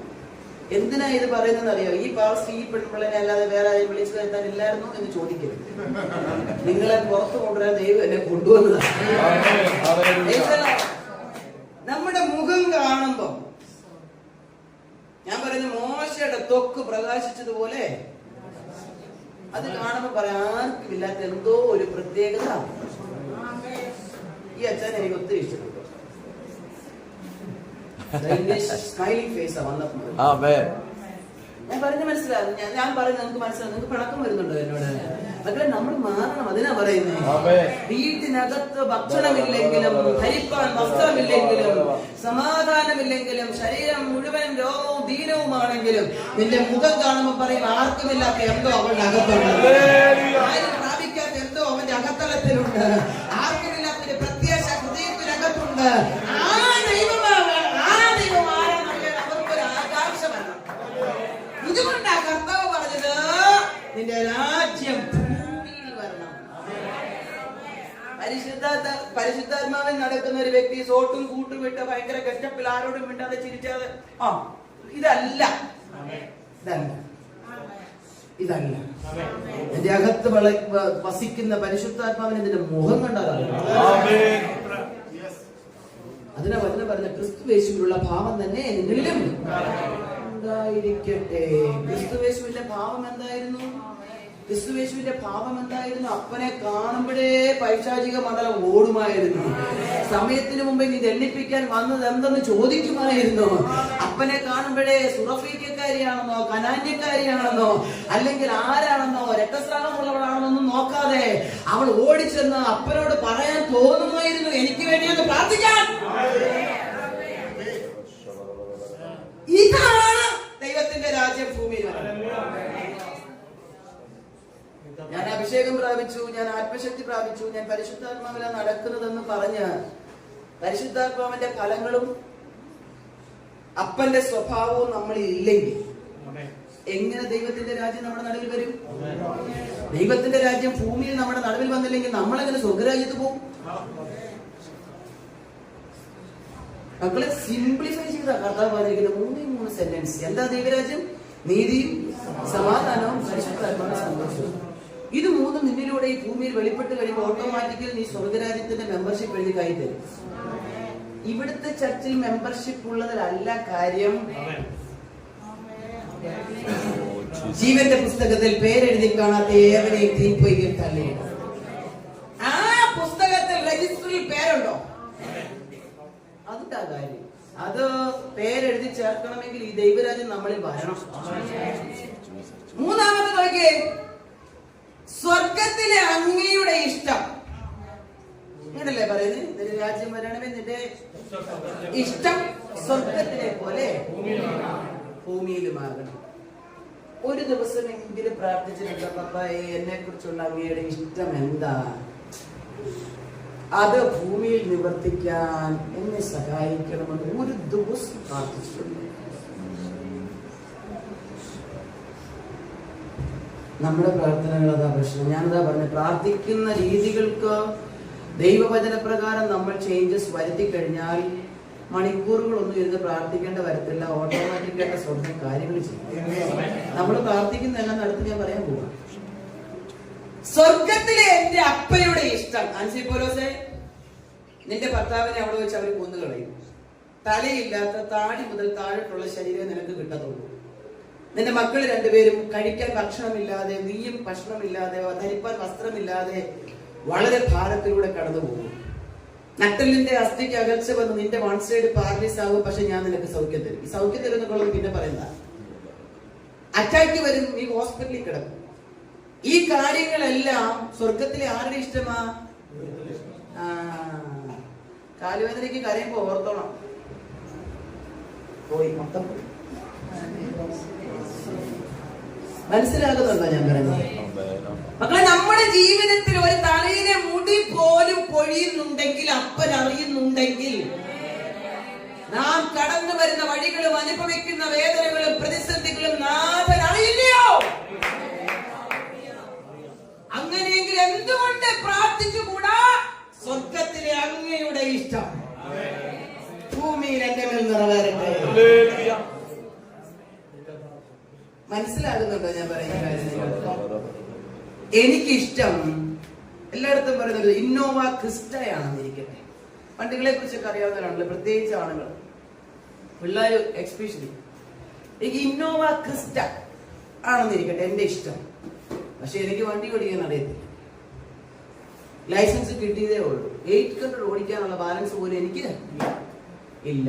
എന്തിനാ ഇത് പറയുന്നത് അറിയോ? ഈ പാവസ് ഈ പെൺപിള്ളനെ അല്ലാതെ വേറെ ആരെയും വിളിച്ചു വരുത്താൻ ഇല്ലായിരുന്നു എന്ന് ചോദിക്കരുത്. നിങ്ങളെ പുറത്തു കൊണ്ടുവരാൻ ദൈവം എന്നെ കൊണ്ടുവന്നതാണ്. നമ്മുടെ മുഖം കാണുമ്പോ ഞാൻ പറയുന്ന മോശയുടെ ത്വക്ക് പ്രകാശിച്ചതുപോലെ അത് കാണുമ്പോ പറയാൻ ആർക്കും ഇല്ലാത്ത എന്തോ ഒരു പ്രത്യേകത ഈ അച്ഛൻ എനിക്ക് ഒത്തിരി ഇഷ്ടപ്പെട്ടു. സ്മൈലിംഗ് ഫേസ് വന്നപ്പോൾ ഞാൻ പറഞ്ഞ മനസ്സിലാകും. ഞാൻ പറയുന്നത് നിങ്ങൾക്ക് മനസ്സിലാവും. നിങ്ങൾക്ക് പിണക്കം വരുന്നുണ്ടോ എന്നോട്? മക്കളെ, നമ്മൾ മാറണം. അതിനാ പറയുന്നത്. വീട്ടിനകത്ത് ഭക്ഷണമില്ലെങ്കിലും, ധരിപ്പാൻ വസ്ത്രമില്ലെങ്കിലും, സമാധാനമില്ലെങ്കിലും, ശരീരം മുഴുവൻ രോഗവും ദീനവുമാണെങ്കിലും നിന്റെ മുഖം കാണുമ്പോൾ പറയും ആർക്കുമില്ലാത്ത എന്തോ അവളുടെ അകത്തുണ്ട്, ആരും പ്രാപിക്കാത്ത എന്തോ അവന്റെ അകത്തളത്തിലുണ്ട്, ആർക്കുമില്ലാത്തൊരു പ്രത്യാശ ഹൃദയത്തിനകത്തുണ്ട്. ആ ദൈവമാണെന്നറിയാൻ അവർക്കൊരു ആകാംക്ഷ വരണം. ഇതുകൊണ്ടാ കർത്താവ് പറഞ്ഞത് നിന്റെ രാജ്യം ഭൂമിയിൽ വരണം. പരിശുദ്ധാത്മാവിൽ നടക്കുന്ന ഒരു വ്യക്തി സോട്ടും കൂട്ടും വിട്ട് ഭയങ്കര കഷ്ടപ്പിൽ ആരോടും മിണ്ടാതെ ചിരിച്ചാതെ ഇതല്ല എന്റെ അകത്ത് വസിക്കുന്ന പരിശുദ്ധാത്മാവിന് ഇതിന്റെ മുഖം കണ്ടാലാണ്. അതിനെ വചനം പറഞ്ഞ ക്രിസ്തുവേശുവിലുള്ള ഭാവം തന്നെ നിങ്ങളിലും ഉണ്ടായിരിക്കട്ടെ. ക്രിസ്തുവേശുവിന്റെ ഭാവം എന്തായിരുന്നു? ക്രിസ്തുവേശുവിന്റെ ഭാവം എന്തായിരുന്നു? അപ്പനെ കാണുമ്പോഴേ പൈശാചിക മണ്ഡലം ഓടുമായിരുന്നു. സമയത്തിന് മുമ്പേ നീ ദണ്ഡിപ്പിക്കാൻ വന്നത് എന്തെന്ന് ചോദിക്കുമായിരുന്നു. അപ്പനെ കാണുമ്പോഴേ സുറഫീക്കാരിയാണെന്നോ കനാന്യക്കാരിയാണെന്നോ അല്ലെങ്കിൽ ആരാണെന്നോ രക്തസ്രാവമുള്ളവളാണെന്നൊന്നും നോക്കാതെ അവൾ ഓടിച്ചെന്ന് അപ്പനോട് പറയാൻ തോന്നുമായിരുന്നു, എനിക്ക് വേണ്ടിയൊന്ന് പ്രാർത്ഥിക്കാൻ. ഇതാണ് ദൈവത്തിന്റെ രാജ്യം ഭൂമിയിൽ. ഞാൻ അഭിഷേകം പ്രാപിച്ചു, ഞാൻ ആത്മശക്തി പ്രാപിച്ചു, ഞാൻ പരിശുദ്ധാത്മാവിലാണ് നടക്കുന്നതെന്ന് പറഞ്ഞ് പരിശുദ്ധാത്മാവിന്റെ ഫലങ്ങളും അപ്പന്റെ സ്വഭാവവും നമ്മളിൽ ഇല്ലെങ്കിൽ എങ്ങനെ ദൈവത്തിന്റെ രാജ്യം നമ്മുടെ നടുവിൽ വരും? ദൈവത്തിന്റെ രാജ്യം ഭൂമിയിൽ നമ്മുടെ നടുവിൽ വന്നില്ലെങ്കിൽ നമ്മളെങ്ങനെ സ്വർഗരാജ്യത്ത് പോകും? മക്കളെ, സിംപ്ലിഫൈ ചെയ്ത കർത്താവ് പറഞ്ഞിരിക്കുന്ന 3 സെന്റൻസ്. എന്താ ദൈവരാജ്യം? നീതിയും സമാധാനവും പരിശുദ്ധാത്മാവിന്റെ സന്തോഷവും. ഇത് 3 നിന്നിലൂടെ ഈ ഭൂമിയിൽ വെളിപ്പെട്ട് കഴിയുമ്പോൾ ഓട്ടോമാറ്റിക്കലി നീ സ്വർഗരാജ്യത്തിന്റെ മെമ്പർഷിപ്പ് എഴുതി കൈ തരും. ഇവിടുത്തെ ചർച്ചിൽ മെമ്പർഷിപ്പ് ഉള്ളതിലല്ല കാര്യം. ജീവന്റെ പുസ്തകത്തിൽ പേരെഴുതി കാണാത്ത ഏവനെയും തീപ്പൊയ്യിൽ തള്ളിയിടും. ആ പുസ്തകത്തിൽ രജിസ്റ്ററിൽ പേരുണ്ടോ? അതിന്റെ കാര്യം. അത് പേരെഴുതി ചേർക്കണമെങ്കിൽ ഈ ദൈവരാജ്യം നമ്മളിൽ വരണം. 3ാമത്തെ നോക്കിയേ, സ്വർഗത്തിലെ അങ്ങയുടെ ഇഷ്ടം. ഇങ്ങനല്ലേ പറയുന്നത്? നിന്റെ രാജ്യം വരണമേ, നിന്റെ ഇഷ്ടം സ്വർഗത്തിലെ പോലെ ഭൂമിയിലുമാകണം. ഒരു ദിവസമെങ്കിലും പ്രാർത്ഥിച്ചിട്ടുണ്ട്, പപ്പായെ എന്നെ കുറിച്ചുള്ള അങ്ങയുടെ ഇഷ്ടം എന്താ? അത് ഭൂമിയിൽ നിവർത്തിക്കാൻ എന്നെ സഹായിക്കണമെന്ന് ഒരു ദിവസം പ്രാർത്ഥിച്ചിട്ടുണ്ട്. നമ്മുടെ പ്രാർത്ഥനകൾ അതാ പ്രശ്നം. ഞാനതാ പറഞ്ഞു, പ്രാർത്ഥിക്കുന്ന രീതികൾക്ക് ദൈവവചനപ്രകാരം നമ്മൾ ചേഞ്ചസ് വരുത്തി കഴിഞ്ഞാൽ മണിക്കൂറുകളൊന്നും ഇരുന്ന് പ്രാർത്ഥിക്കേണ്ട വരത്തില്ല. ഓട്ടോമാറ്റിക്കായിട്ട് സ്വന്തം കാര്യങ്ങൾ ചെയ്യും. നമ്മൾ പ്രാർത്ഥിക്കുന്നതെല്ലാം അടുത്ത് ഞാൻ പറയാൻ പോവാം. സ്വർഗത്തിലെ എന്റെ അപ്പയുടെ ഇഷ്ടം. ആൻസി പോലോസേ, നിന്റെ ഭർത്താവിനെ അവിടെ വെച്ച് അവർ കൊന്നു കളയും. തലയില്ലാത്ത താടി മുതൽ താഴോട്ടുള്ള ശരീരം നിനക്ക് കിട്ടത്തുള്ളൂ. നിന്റെ മക്കൾ 2 പേരും കഴിക്കാൻ ഭക്ഷണമില്ലാതെ, നീയും ഭക്ഷണമില്ലാതെ, ധരിപ്പാൻ വസ്ത്രമില്ലാതെ വളരെ ഭാരത്തിലൂടെ കടന്നു പോകും. നട്ടലിന്റെ അസ്ഥിക്ക് അകൽച്ച വന്ന് നിന്റെ 1 സൈഡ് പാരലൈസ് ആകും. പക്ഷെ ഞാൻ നിനക്ക് സൗഖ്യം തരും. ഈ സൗഖ്യം തരും എന്നുള്ളത് പിന്നെ പറയുന്ന അറ്റാക്ക് വരും, നീ ഹോസ്പിറ്റലിൽ കിടക്കും. ഈ കാര്യങ്ങളെല്ലാം സ്വർഗത്തിലെ ആരുടെ ഇഷ്ടമാ? കാലുവേദനയ്ക്ക് കരയുമ്പോ ഓർത്തോണം, പോയി മൊത്തം പോയി. മനസ്സിലാകുന്നുണ്ടോ ഞാൻ പറയുന്നത്? മക്കളെ, നമ്മുടെ ജീവിതത്തിൽ ഒരു തലയിലെ മുടി പോലും പൊഴിയുന്നുണ്ടെങ്കിൽ, അപ്പൻ അറിയുന്നുണ്ടെങ്കിൽ, നാം കടന്നു വരുന്ന വഴികളും അനുഭവിക്കുന്ന വേദനകളും പ്രതിസന്ധികളും നാഥൻ അറിയില്ലയോ? അങ്ങനെയെങ്കിൽ എന്തുകൊണ്ട് പ്രാർത്ഥിച്ചുകൂടാ? സ്വർഗത്തിലെ അങ്ങയുടെ ഇഷ്ടം ഭൂമിയിൽ എന്റെ മേൽ നിറവേറട്ടെ. മനസ്സിലാകുന്നുണ്ടോ ഞാൻ പറയുന്ന കാര്യം നിങ്ങൾക്ക്? എനിക്കിഷ്ടം എല്ലായിടത്തും പറയുന്നത് ഇന്നോവ ക്രിസ്റ്റയാണെന്ന് ഇരിക്കട്ടെ. വണ്ടികളെ കുറിച്ചൊക്കെ അറിയാവുന്നവരാണല്ലോ, പ്രത്യേകിച്ച് ആണുങ്ങൾ, പിള്ളേർ എക്സ്പെഷ്യലി. എനിക്ക് ഇന്നോവ ക്രിസ്റ്റ ആണെന്നിരിക്കട്ടെ എന്റെ ഇഷ്ടം. പക്ഷെ എനിക്ക് വണ്ടി ഓടിക്കാൻ അറിയത്തില്ല. ലൈസൻസ് കിട്ടിയതേ ഉള്ളൂ. 800 ഓടിക്കാനുള്ള ബാലൻസ് പോലും എനിക്ക് ഇല്ല.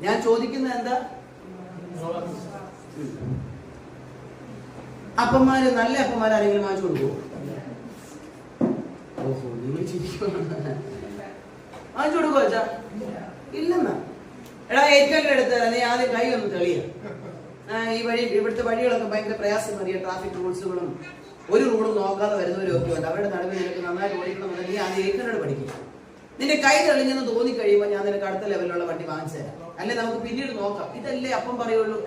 ഞാൻ ചോദിക്കുന്നത് എന്താ? അപ്പന്മാര്, നല്ല അപ്പന്മാർ ആരെങ്കിലും വാങ്ങിച്ചു കൊടുക്കുമോ? ഓഹോ, നിങ്ങൾ ചിരിക്കുവാണ്. വാങ്ങിച്ചു കൊടുക്കുമോ അച്ഛാ? ഇല്ലെന്നാ. എടാ 800 എടുത്താൽ നീ ആദ്യം കൈ ഒന്ന് തെളിയ. ഈ വഴി, ഇവിടുത്തെ വഴികളൊക്കെ ഭയങ്കര പ്രയാസം അറിയാം. ട്രാഫിക് റൂൾസുകളും ഒരു റൂളും നോക്കാതെ വരുന്നവരും ഒക്കെ ഉണ്ട്. അവരുടെ നടുവിൽ നിനക്ക് നന്നായിട്ട് ഓടിക്കണമെന്ന് നീ ആദ്യം 800 പഠിക്കും. നിന്റെ കൈ തെളിഞ്ഞെന്ന് തോന്നി കഴിയുമ്പോൾ ഞാൻ നിനക്ക് അടുത്ത ലെവലിലുള്ള വണ്ടി വാങ്ങിച്ചു തരാം. അല്ലെ നമുക്ക് പിന്നീട് നോക്കാം. ഇതല്ലേ അപ്പം പറയുള്ളൂ.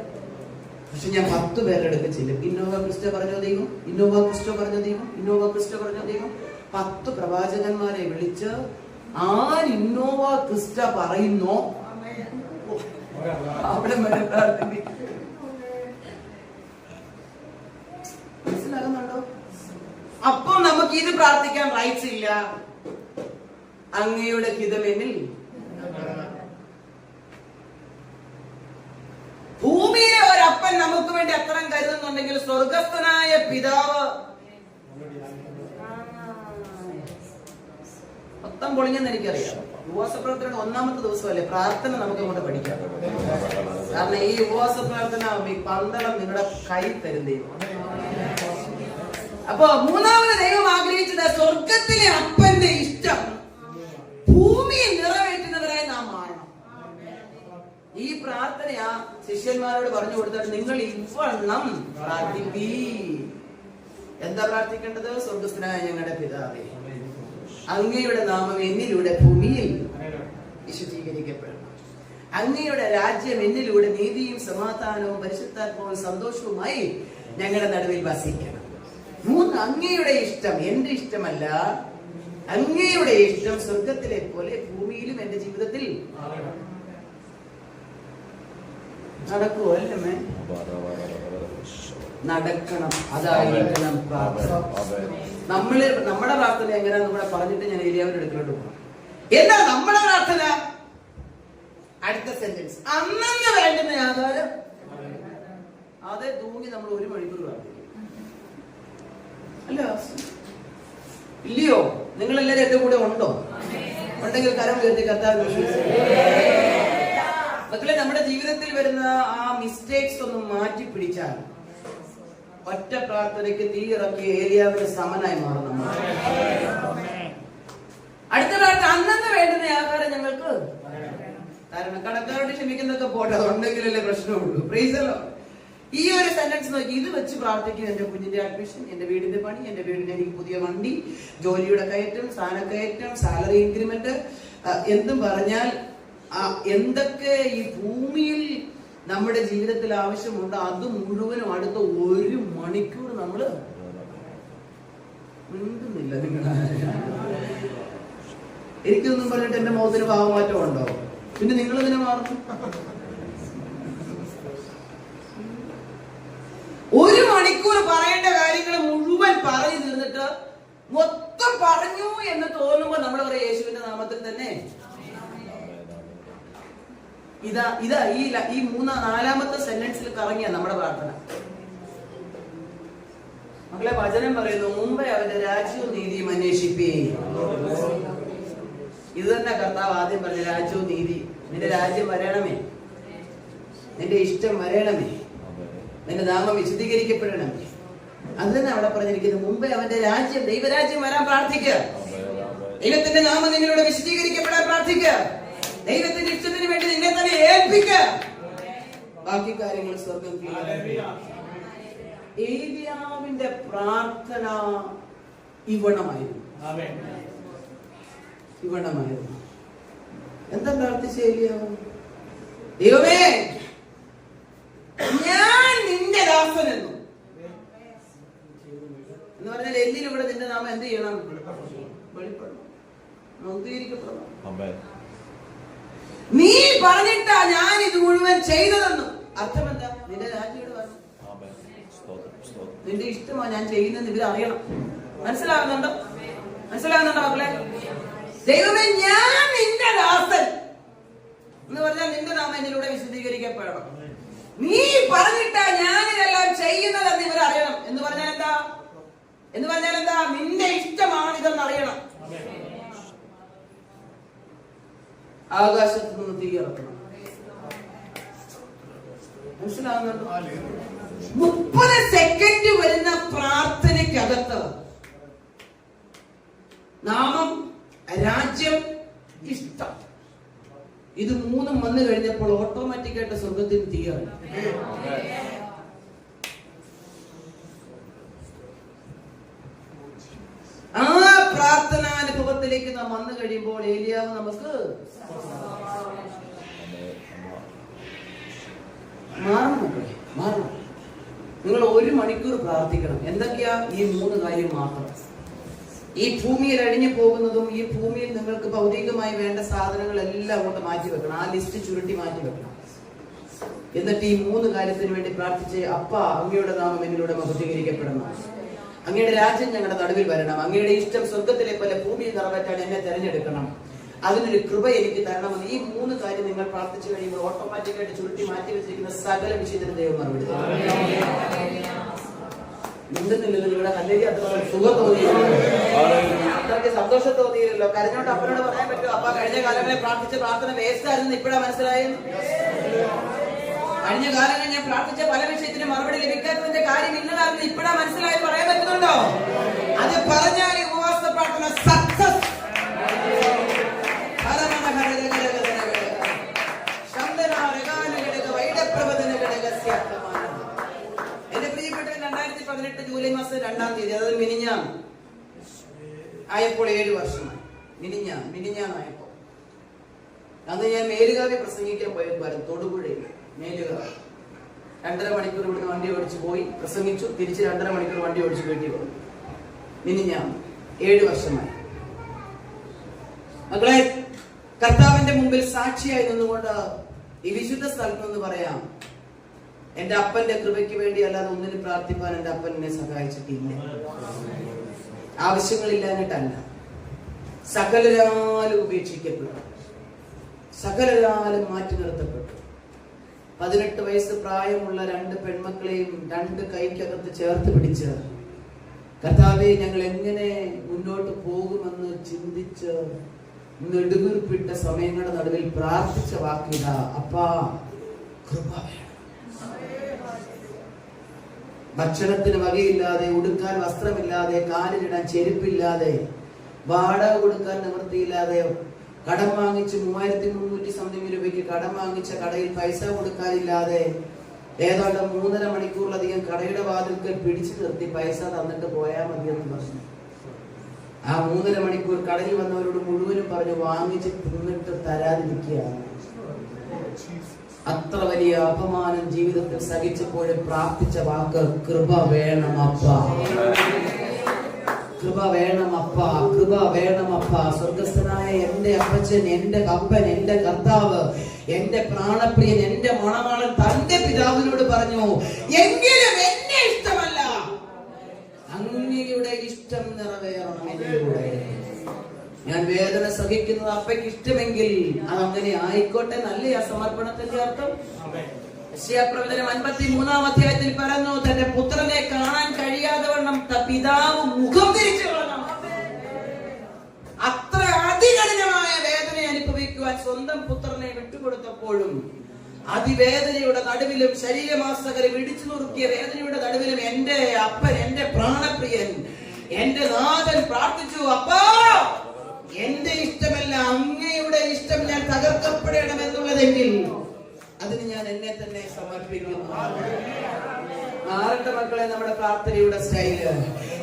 പക്ഷെ ഞാൻ 10 പേരുടെ അടുത്ത് ചെല്ലും. ഇന്നോവ ക്രിസ്റ്റോ പറഞ്ഞോ ദൈവം, ഇന്നോവ ക്രിസ്റ്റോ പറഞ്ഞോ ദൈവം, ഇന്നോവ ക്രിസ്റ്റോ പറഞ്ഞോ ദൈവം. 10 പ്രവാചകന്മാരെ വിളിച്ച് ആര് ഇന്നോവ ക്രിസ്റ്റ പറയുന്നോ അവിടെ മനസ്സിലാകുന്നുണ്ടോ? അപ്പം നമുക്ക് ഇത് പ്രാർത്ഥിക്കാൻ റൈറ്റ്സ് ഇല്ല. അങ്ങയുടെ ഹിതമെന്നിൽ. ഭൂമിയിലെ ഒരപ്പൻ നമുക്ക് വേണ്ടി അത്രയും കരുതുന്നുണ്ടെങ്കിൽ സ്വർഗസ്ഥനായ പിതാവ് മൊത്തം പൊളിഞ്ഞെന്ന് എനിക്കറിയാം. ഉപവാസ പ്രാർത്ഥന 1ാമത്തെ ദിവസമല്ലേ, പ്രാർത്ഥന നമുക്ക് അങ്ങോട്ട് പഠിക്കാം. കാരണം ഈ ഉപവാസ പ്രാർത്ഥന ഈ പന്തളം നിങ്ങളുടെ കൈ തരും ദൈവം. അപ്പൊ 3ാമത് ദൈവം ആഗ്രഹിച്ചത് സ്വർഗത്തിലെ അപ്പന്റെ ഇഷ്ടം ഭൂമിയിൽ നിറവേറ്റുന്നവരായി നാം മാറണം. ഈ പ്രാർത്ഥനയാ ശിഷ്യന്മാരോട് പറഞ്ഞു കൊടുത്താൽ നിങ്ങൾ ഇവണ്ണം പ്രാർത്ഥിപ്പീ. എന്താ പ്രാർത്ഥിക്കേണ്ടത്? സ്വർഗസ്ഥനായ ഞങ്ങളുടെ പിതാവേ, അങ്ങയുടെ നാമം എന്നിലൂടെ ഭൂമിയിൽ വിശുദ്ധീകരിക്കപ്പെടണം. അങ്ങയുടെ രാജ്യം എന്നിലൂടെ നീതിയും സമാധാനവും പരിശുദ്ധാത്മാവും സന്തോഷവുമായി ഞങ്ങളുടെ നടുവിൽ വസിക്കണം. 3, അങ്ങയുടെ ഇഷ്ടം, എന്റെ ഇഷ്ടമല്ല, അങ്ങയുടെ ഇഷ്ടം സ്വർഗത്തിലെ പോലെ ഭൂമിയിലും എന്റെ ജീവിതത്തിൽ നടക്കുമോ? അല്ലേ? നടക്കണം. അതായിരിക്കണം പ്രാർത്ഥന. നമ്മുടെ പ്രാർത്ഥന എങ്ങനെയാന്ന് കൂടെ പറഞ്ഞിട്ട് ഞാൻ ഏലിയാവിന്റെ അടുക്കലോട്ട് പോകാം. എന്താ നമ്മുടെ പ്രാർത്ഥന? അടുത്ത സെന്റൻസ്, അന്നന്ന് വേണ്ടുന്ന ആധാരം അതേ തൂങ്ങി നമ്മൾ 1 മണിക്കൂർ പ്രാർത്ഥിക്കും. അല്ല ഇല്ലയോ? നിങ്ങളെല്ലാരും എന്റെ കൂടെ ഉണ്ടോ? ഉണ്ടെങ്കിൽ കരം ഉയർത്തി കർത്താവിനെ വിശ്വസിക്കുക. മക്കളെ, നമ്മുടെ ജീവിതത്തിൽ വരുന്ന ആ മിസ്റ്റേക്സ് ഒന്ന് മാറ്റി പിടിച്ചാൽ ഒറ്റ പ്രാർത്ഥനയ്ക്ക് തീ ഇറക്കി ഏലിയാവിന്റെ സമനായി മാറും നമ്മൾ. അടുത്ത പ്രാർത്ഥന, അന്നന്ന് വേണ്ടുന്ന ആഹാരം ഞങ്ങൾക്ക്. കാരണം കടക്കാരോട് ക്ഷമിക്കുന്നൊക്കെ പോട്ടെ, അതുണ്ടെങ്കിലല്ലേ പ്രശ്നമുള്ളൂ. Praise the lord. ഈ ഒരു സെന്റൻസ് നോക്കി ഇത് വെച്ച് പ്രാർത്ഥിക്കും. എന്റെ കുഞ്ഞിന്റെ അഡ്മിഷൻ, എന്റെ വീടിന്റെ പണി, എന്റെ വീടിന് എനിക്ക് പുതിയ വണ്ടി, ജോലിയുടെ കയറ്റം, സ്ഥാനക്കയറ്റം, സാലറി ഇൻക്രിമെന്റ്, എന്തും പറഞ്ഞാൽ എന്തൊക്കെ ഈ ഭൂമിയിൽ നമ്മുടെ ജീവിതത്തിൽ ആവശ്യമുണ്ട് അത് മുഴുവനും അടുത്ത 1 മണിക്കൂർ നമ്മള് മിണ്ടുന്നില്ല. നിങ്ങൾ എനിക്കൊന്നും പറഞ്ഞിട്ട് എന്റെ മുഖത്തിന് ഭാവമാറ്റം ഉണ്ടോ? പിന്നെ നിങ്ങൾ ഇതിനെ മാറും. 1 മണിക്കൂർ പറയേണ്ട കാര്യങ്ങൾ മുഴുവൻ പറഞ്ഞു തീർന്നിട്ട് മൊത്തം പറഞ്ഞു എന്ന് തോന്നുമ്പോ നമ്മൾ പറയാം യേശുവിന്റെ നാമത്തിൽ തന്നെ. ഇതാ ഈ 4ാമത്തെ സെന്റൻസിൽ കറങ്ങിയ നമ്മുടെ പ്രാർത്ഥന. മക്കളെ, വചനം പറയുന്നു, മുമ്പേ അവന്റെ രാജ്യവും നീതിയും അന്വേഷിപ്പേ. ഇത് തന്നെ കർത്താവ് ആദ്യം പറഞ്ഞ രാജ്യവും നീതി. നിന്റെ രാജ്യം വരണമേ, നിന്റെ ഇഷ്ടം വരണമേ, നിന്റെ നാമം വിശുദ്ധീകരിക്കപ്പെടണമേ. അത് തന്നെ അവിടെ പറഞ്ഞിരിക്കുന്നു. മുമ്പേ അവന്റെ രാജ്യം, ദൈവരാജ്യം വരാൻ പ്രാർത്ഥിക്കുക. ദൈവത്തിന്റെ നാമം നിങ്ങളോട് വിശുദ്ധീകരിക്കപ്പെടാൻ പ്രാർത്ഥിക്കുക. ദൈവത്തിന്റെ ഇഷ്ടത്തിന് വേണ്ടി നിന്നെ തന്നെ ഏൽപ്പിക്കുക. ബാക്കി കാര്യങ്ങൾ സ്വർഗം. ഏലിയാവിന്റെ പ്രാർത്ഥന ഇവണമായിരുന്നു. എന്താ പ്രാർത്ഥിച്ച ഏലിയാവ്? ദൈവമേ, ഞാൻ നിന്റെ ദാസൻ എന്ന് പറഞ്ഞാൽ എന്നിലൂടെ നിന്റെ നാമം എന്ത് ചെയ്യണം? വെളിപ്പെടണം, നവീകരിക്കപ്പെടണം. നീ പറഞ്ഞിട്ടാ ഞാൻ ഇത് മുഴുവൻ ചെയ്തതെന്നും അർത്ഥം എന്താ? നിന്റെ രാജ്യം വരണം, നിന്റെ ഇഷ്ടമാ ഞാൻ ചെയ്യുന്നത് ഇവരറിയണം. മനസ്സിലാകുന്നുണ്ടോ മക്കളെ? ദൈവമേ, ഞാൻ നിന്റെ ദാസൻ എന്ന് പറഞ്ഞാൽ നിന്റെ നാമം എന്നിലൂടെ വിശദീകരിക്കപ്പെടണം. നീ പറഞ്ഞിട്ടാ ഞാനിതെല്ലാം ചെയ്യുന്നതെന്ന് ഇവരറിയണം. എന്ന് പറഞ്ഞാൽ എന്താ? നിന്റെ ഇഷ്ടമാണ് ഇതെന്ന് അറിയണം. ആകാശത്ത് നിന്ന് തീ ഇറക്കണം. മനസ്സിലാകുന്നുണ്ടോ? 30 സെക്കൻഡ് വരുന്ന പ്രാർത്ഥനയ്ക്കകത്ത് നാമം, രാജ്യം, ഇഷ്ടം, ഇത് മൂന്നും വന്നു കഴിഞ്ഞപ്പോൾ ഓട്ടോമാറ്റിക്കായിട്ട് സ്വർഗത്തിന് തീയാണ്. ആ പ്രാർത്ഥനാനുഭവത്തിലേക്ക് നാം വന്നു കഴിയുമ്പോൾ ഏലിയാവ് നമുക്ക് മാറണം. നിങ്ങൾ 1 മണിക്കൂർ പ്രാർത്ഥിക്കണം. എന്തൊക്കെയാ? ഈ 3 കാര്യം മാത്രം. ഈ ഭൂമിയിൽ അഴിഞ്ഞു പോകുന്നതും ഈ ഭൂമിയിൽ നിങ്ങൾക്ക് ഭൗതികമായി വേണ്ട സാധനങ്ങളെല്ലാം അങ്ങോട്ട് മാറ്റി വെക്കണം. ആ ലിസ്റ്റ് ചുരുട്ടി മാറ്റി വെക്കണം. എന്നിട്ട് ഈ 3 കാര്യത്തിന് വേണ്ടി പ്രാർത്ഥിച്ച്, അപ്പാ, അങ്ങയുടെ നാമം എന്നിലൂടെ മഹത്വീകരിക്കപ്പെടണം, അങ്ങയുടെ രാജ്യം ഞങ്ങളുടെ നടുവിൽ വരണം, അങ്ങയുടെ ഇഷ്ടം സ്വർഗത്തിലെ പോലെ ഭൂമിയിൽ നിറവേറ്റാൻ എന്നെ തെരഞ്ഞെടുക്കണം, അതിനൊരു കൃപ എനിക്ക് തരണമെന്ന് ഈ 3 കാര്യം നിങ്ങൾ പ്രാർത്ഥിച്ചു കഴിയുമ്പോൾ ഓട്ടോമാറ്റിക്കായിട്ട് ചുരുട്ടി മാറ്റി വെച്ചിരിക്കുന്ന സകല വിഷയത്തിന് ദൈവം മറുപടി മിണ്ടുന്നില്ലല്ലോ. നിങ്ങളുടെ കല്ലേക്ക് അത്ര സുഖം തോന്നിയില്ലല്ലോ, അത്രയ്ക്ക് സന്തോഷം തോന്നിയില്ലല്ലോ. കരഞ്ഞോണ്ട് അപ്പനോട് പറയാൻ പറ്റുമോ? അപ്പ കഴിഞ്ഞ കാലങ്ങളിൽ പ്രാർത്ഥിച്ച പ്രാർത്ഥന വേസ്റ്റ് ആയിരുന്നു ഇപ്പഴാ മനസ്സിലായി. കഴിഞ്ഞ കാലങ്ങളിൽ ഞാൻ പ്രാർത്ഥിച്ച പല വിഷയത്തിനും മറുപടി ലഭിക്കാത്തതിന്റെ കാര്യം ഇന്നതായിരുന്നു ഇപ്പഴാ മനസ്സിലായി പറയാൻ പറ്റുന്നുണ്ടോ? അത് പറഞ്ഞാൽ ഉപവാസ പ്രാർത്ഥന സക്സസ്. എന്റെ പ്രിയപ്പെട്ട 2018 ജൂലൈ മാസം 2-ാം തീയതി, അതായത് മിനിഞ്ഞാന്ന് ആയപ്പോൾ 7 വർഷമായി. മിനിഞ്ഞാന്നായപ്പോ അന്ന് ഞാൻ മേലുകാവി പ്രസംഗിക്കാൻ പോയിരുന്നു. തൊടുപുഴയിൽ മേലുകാവ് 2.5 മണിക്കൂർ ഇവിടുന്ന് വണ്ടി ഓടിച്ച് പോയി പ്രസംഗിച്ചു. തിരിച്ച് 2.5 മണിക്കൂർ വണ്ടി ഓടിച്ച് വീട്ടിൽ വന്നു. മിനിഞ്ഞാന്ന് 7 വർഷമായി. മക്കളെ, കർത്താവിന്റെ മുമ്പിൽ സാക്ഷിയായി നിന്നുകൊണ്ട് ഈ വിശുദ്ധ സ്ഥലത്ത് നിന്ന് പറയാം, എന്റെ അപ്പന്റെ കൃപയ്ക്ക് വേണ്ടി അല്ലാതെ ഒന്നിനും പ്രാർത്ഥിപ്പാൻ എന്റെ അപ്പൻ എന്നെ സഹായിച്ചിട്ടില്ല. ആവശ്യങ്ങളില്ലാഞ്ഞിട്ടല്ല, സകലരാലും ഉപേക്ഷിക്കപ്പെട്ടു, സകലരാലും മാറ്റി നിർത്തപ്പെട്ടു. 18 വയസ്സ് പ്രായമുള്ള 2 പെൺമക്കളെയും 2 കൈക്കകത്ത് ചേർത്ത് പിടിച്ച്, കർത്താവേ, ഞങ്ങൾ എങ്ങനെ മുന്നോട്ട് പോകുമെന്ന് ചിന്തിച്ച് നെടുവീർപ്പിട്ട സമയങ്ങളുടെ നടുവിൽ പ്രാർത്ഥിച്ച വാക്കിത, അപ്പാ, കൃപ വേണം. ഭക്ഷണത്തിന് വകയില്ലാതെ, ഉടുക്കാൻ വസ്ത്രമില്ലാതെ, കാലിലിടാൻ ചെരുപ്പില്ലാതെ, വാടക കൊടുക്കാൻ നിവൃത്തിയില്ലാതെ, കടം വാങ്ങിച്ച് 3300 സംതിങ് രൂപയ്ക്ക് കടം വാങ്ങിച്ച കടയിൽ പൈസ കൊടുക്കാനില്ലാതെ ഏതാണ്ട് 3.5 മണിക്കൂറിലധികം കടയുടെ വാതിൽക്കൽ പിടിച്ചു നിർത്തി പൈസ തന്നിട്ട് പോയാൽ മതിയെന്ന് പറഞ്ഞു. ആ 3.5 മണിക്കൂർ കടയിൽ വന്നവരോട് മുഴുവനും പറഞ്ഞു, വാങ്ങിച്ച് തിന്നിട്ട് തരാതിരിക്കുകയാണ്. അത്ര വലിയ അപമാനം ജീവിതത്തിൽ സഹിച്ചപ്പോഴും പ്രാർത്ഥിച്ച വാക്ക്, കൃപ വേണം അപ്പാ, കൃപ വേണം അപ്പാ, കൃപ വേണം അപ്പാ. സ്വർഗസ്ഥനായ എന്റെ അപ്പച്ചൻ, എന്റെ അപ്പൻ, എന്റെ കർത്താവ്, എന്റെ പ്രാണപ്രിയൻ, എന്റെ മണവാളൻ തന്റെ പിതാവിനോട് പറഞ്ഞു, എങ്കിലും എന്നെ ഇഷ്ടമല്ല, അങ്ങയുടെ ഇഷ്ടം നിറവേറണം എന്നിലൂടെ. ഞാൻ വേദന സഹിക്കുന്നത് അപ്പയ്ക്ക് ഇഷ്ടമെങ്കിൽ അതങ്ങനെ ആയിക്കോട്ടെ. നല്ല ആ സമർപ്പണത്തിന്റെ അർത്ഥം. യശയ്യാപ്രവചനം 53-ാം അധ്യായത്തിൽ പറഞ്ഞു, തന്റെ പുത്രനെ കാണാൻ കഴിയാതെ വണ്ണം പിതാവ് മുഖം തിരിച്ചു കളഞ്ഞു. അത്ര അതികഠിനമായ വേദന അനുഭവിക്കുവാൻ സ്വന്തം പുത്രനെ വിട്ടുകൊടുത്തപ്പോഴും അതിവേദനയുടെ നടുവിലും ശരീരമാസകരം ഇടിച്ചു നുറുക്കിയ വേദനയുടെ നടുവിലും എന്റെ അപ്പൻ, എന്റെ പ്രാണപ്രിയൻ, എന്റെ നാഥൻ പ്രാർത്ഥിച്ചു, അപ്പാ, എന്റെ ഇഷ്ടമല്ല, അങ്ങയുടെ ഇഷ്ടം ഞാൻ തകർക്കപ്പെടണമെന്നുള്ളതെങ്കിൽ അതിന് ഞാൻ എന്നെ തന്നെ സമർപ്പിക്കുന്നു. മാറട്ടെ മക്കളെ നമ്മുടെ പ്രാർത്ഥനയുടെ സ്റ്റൈല്,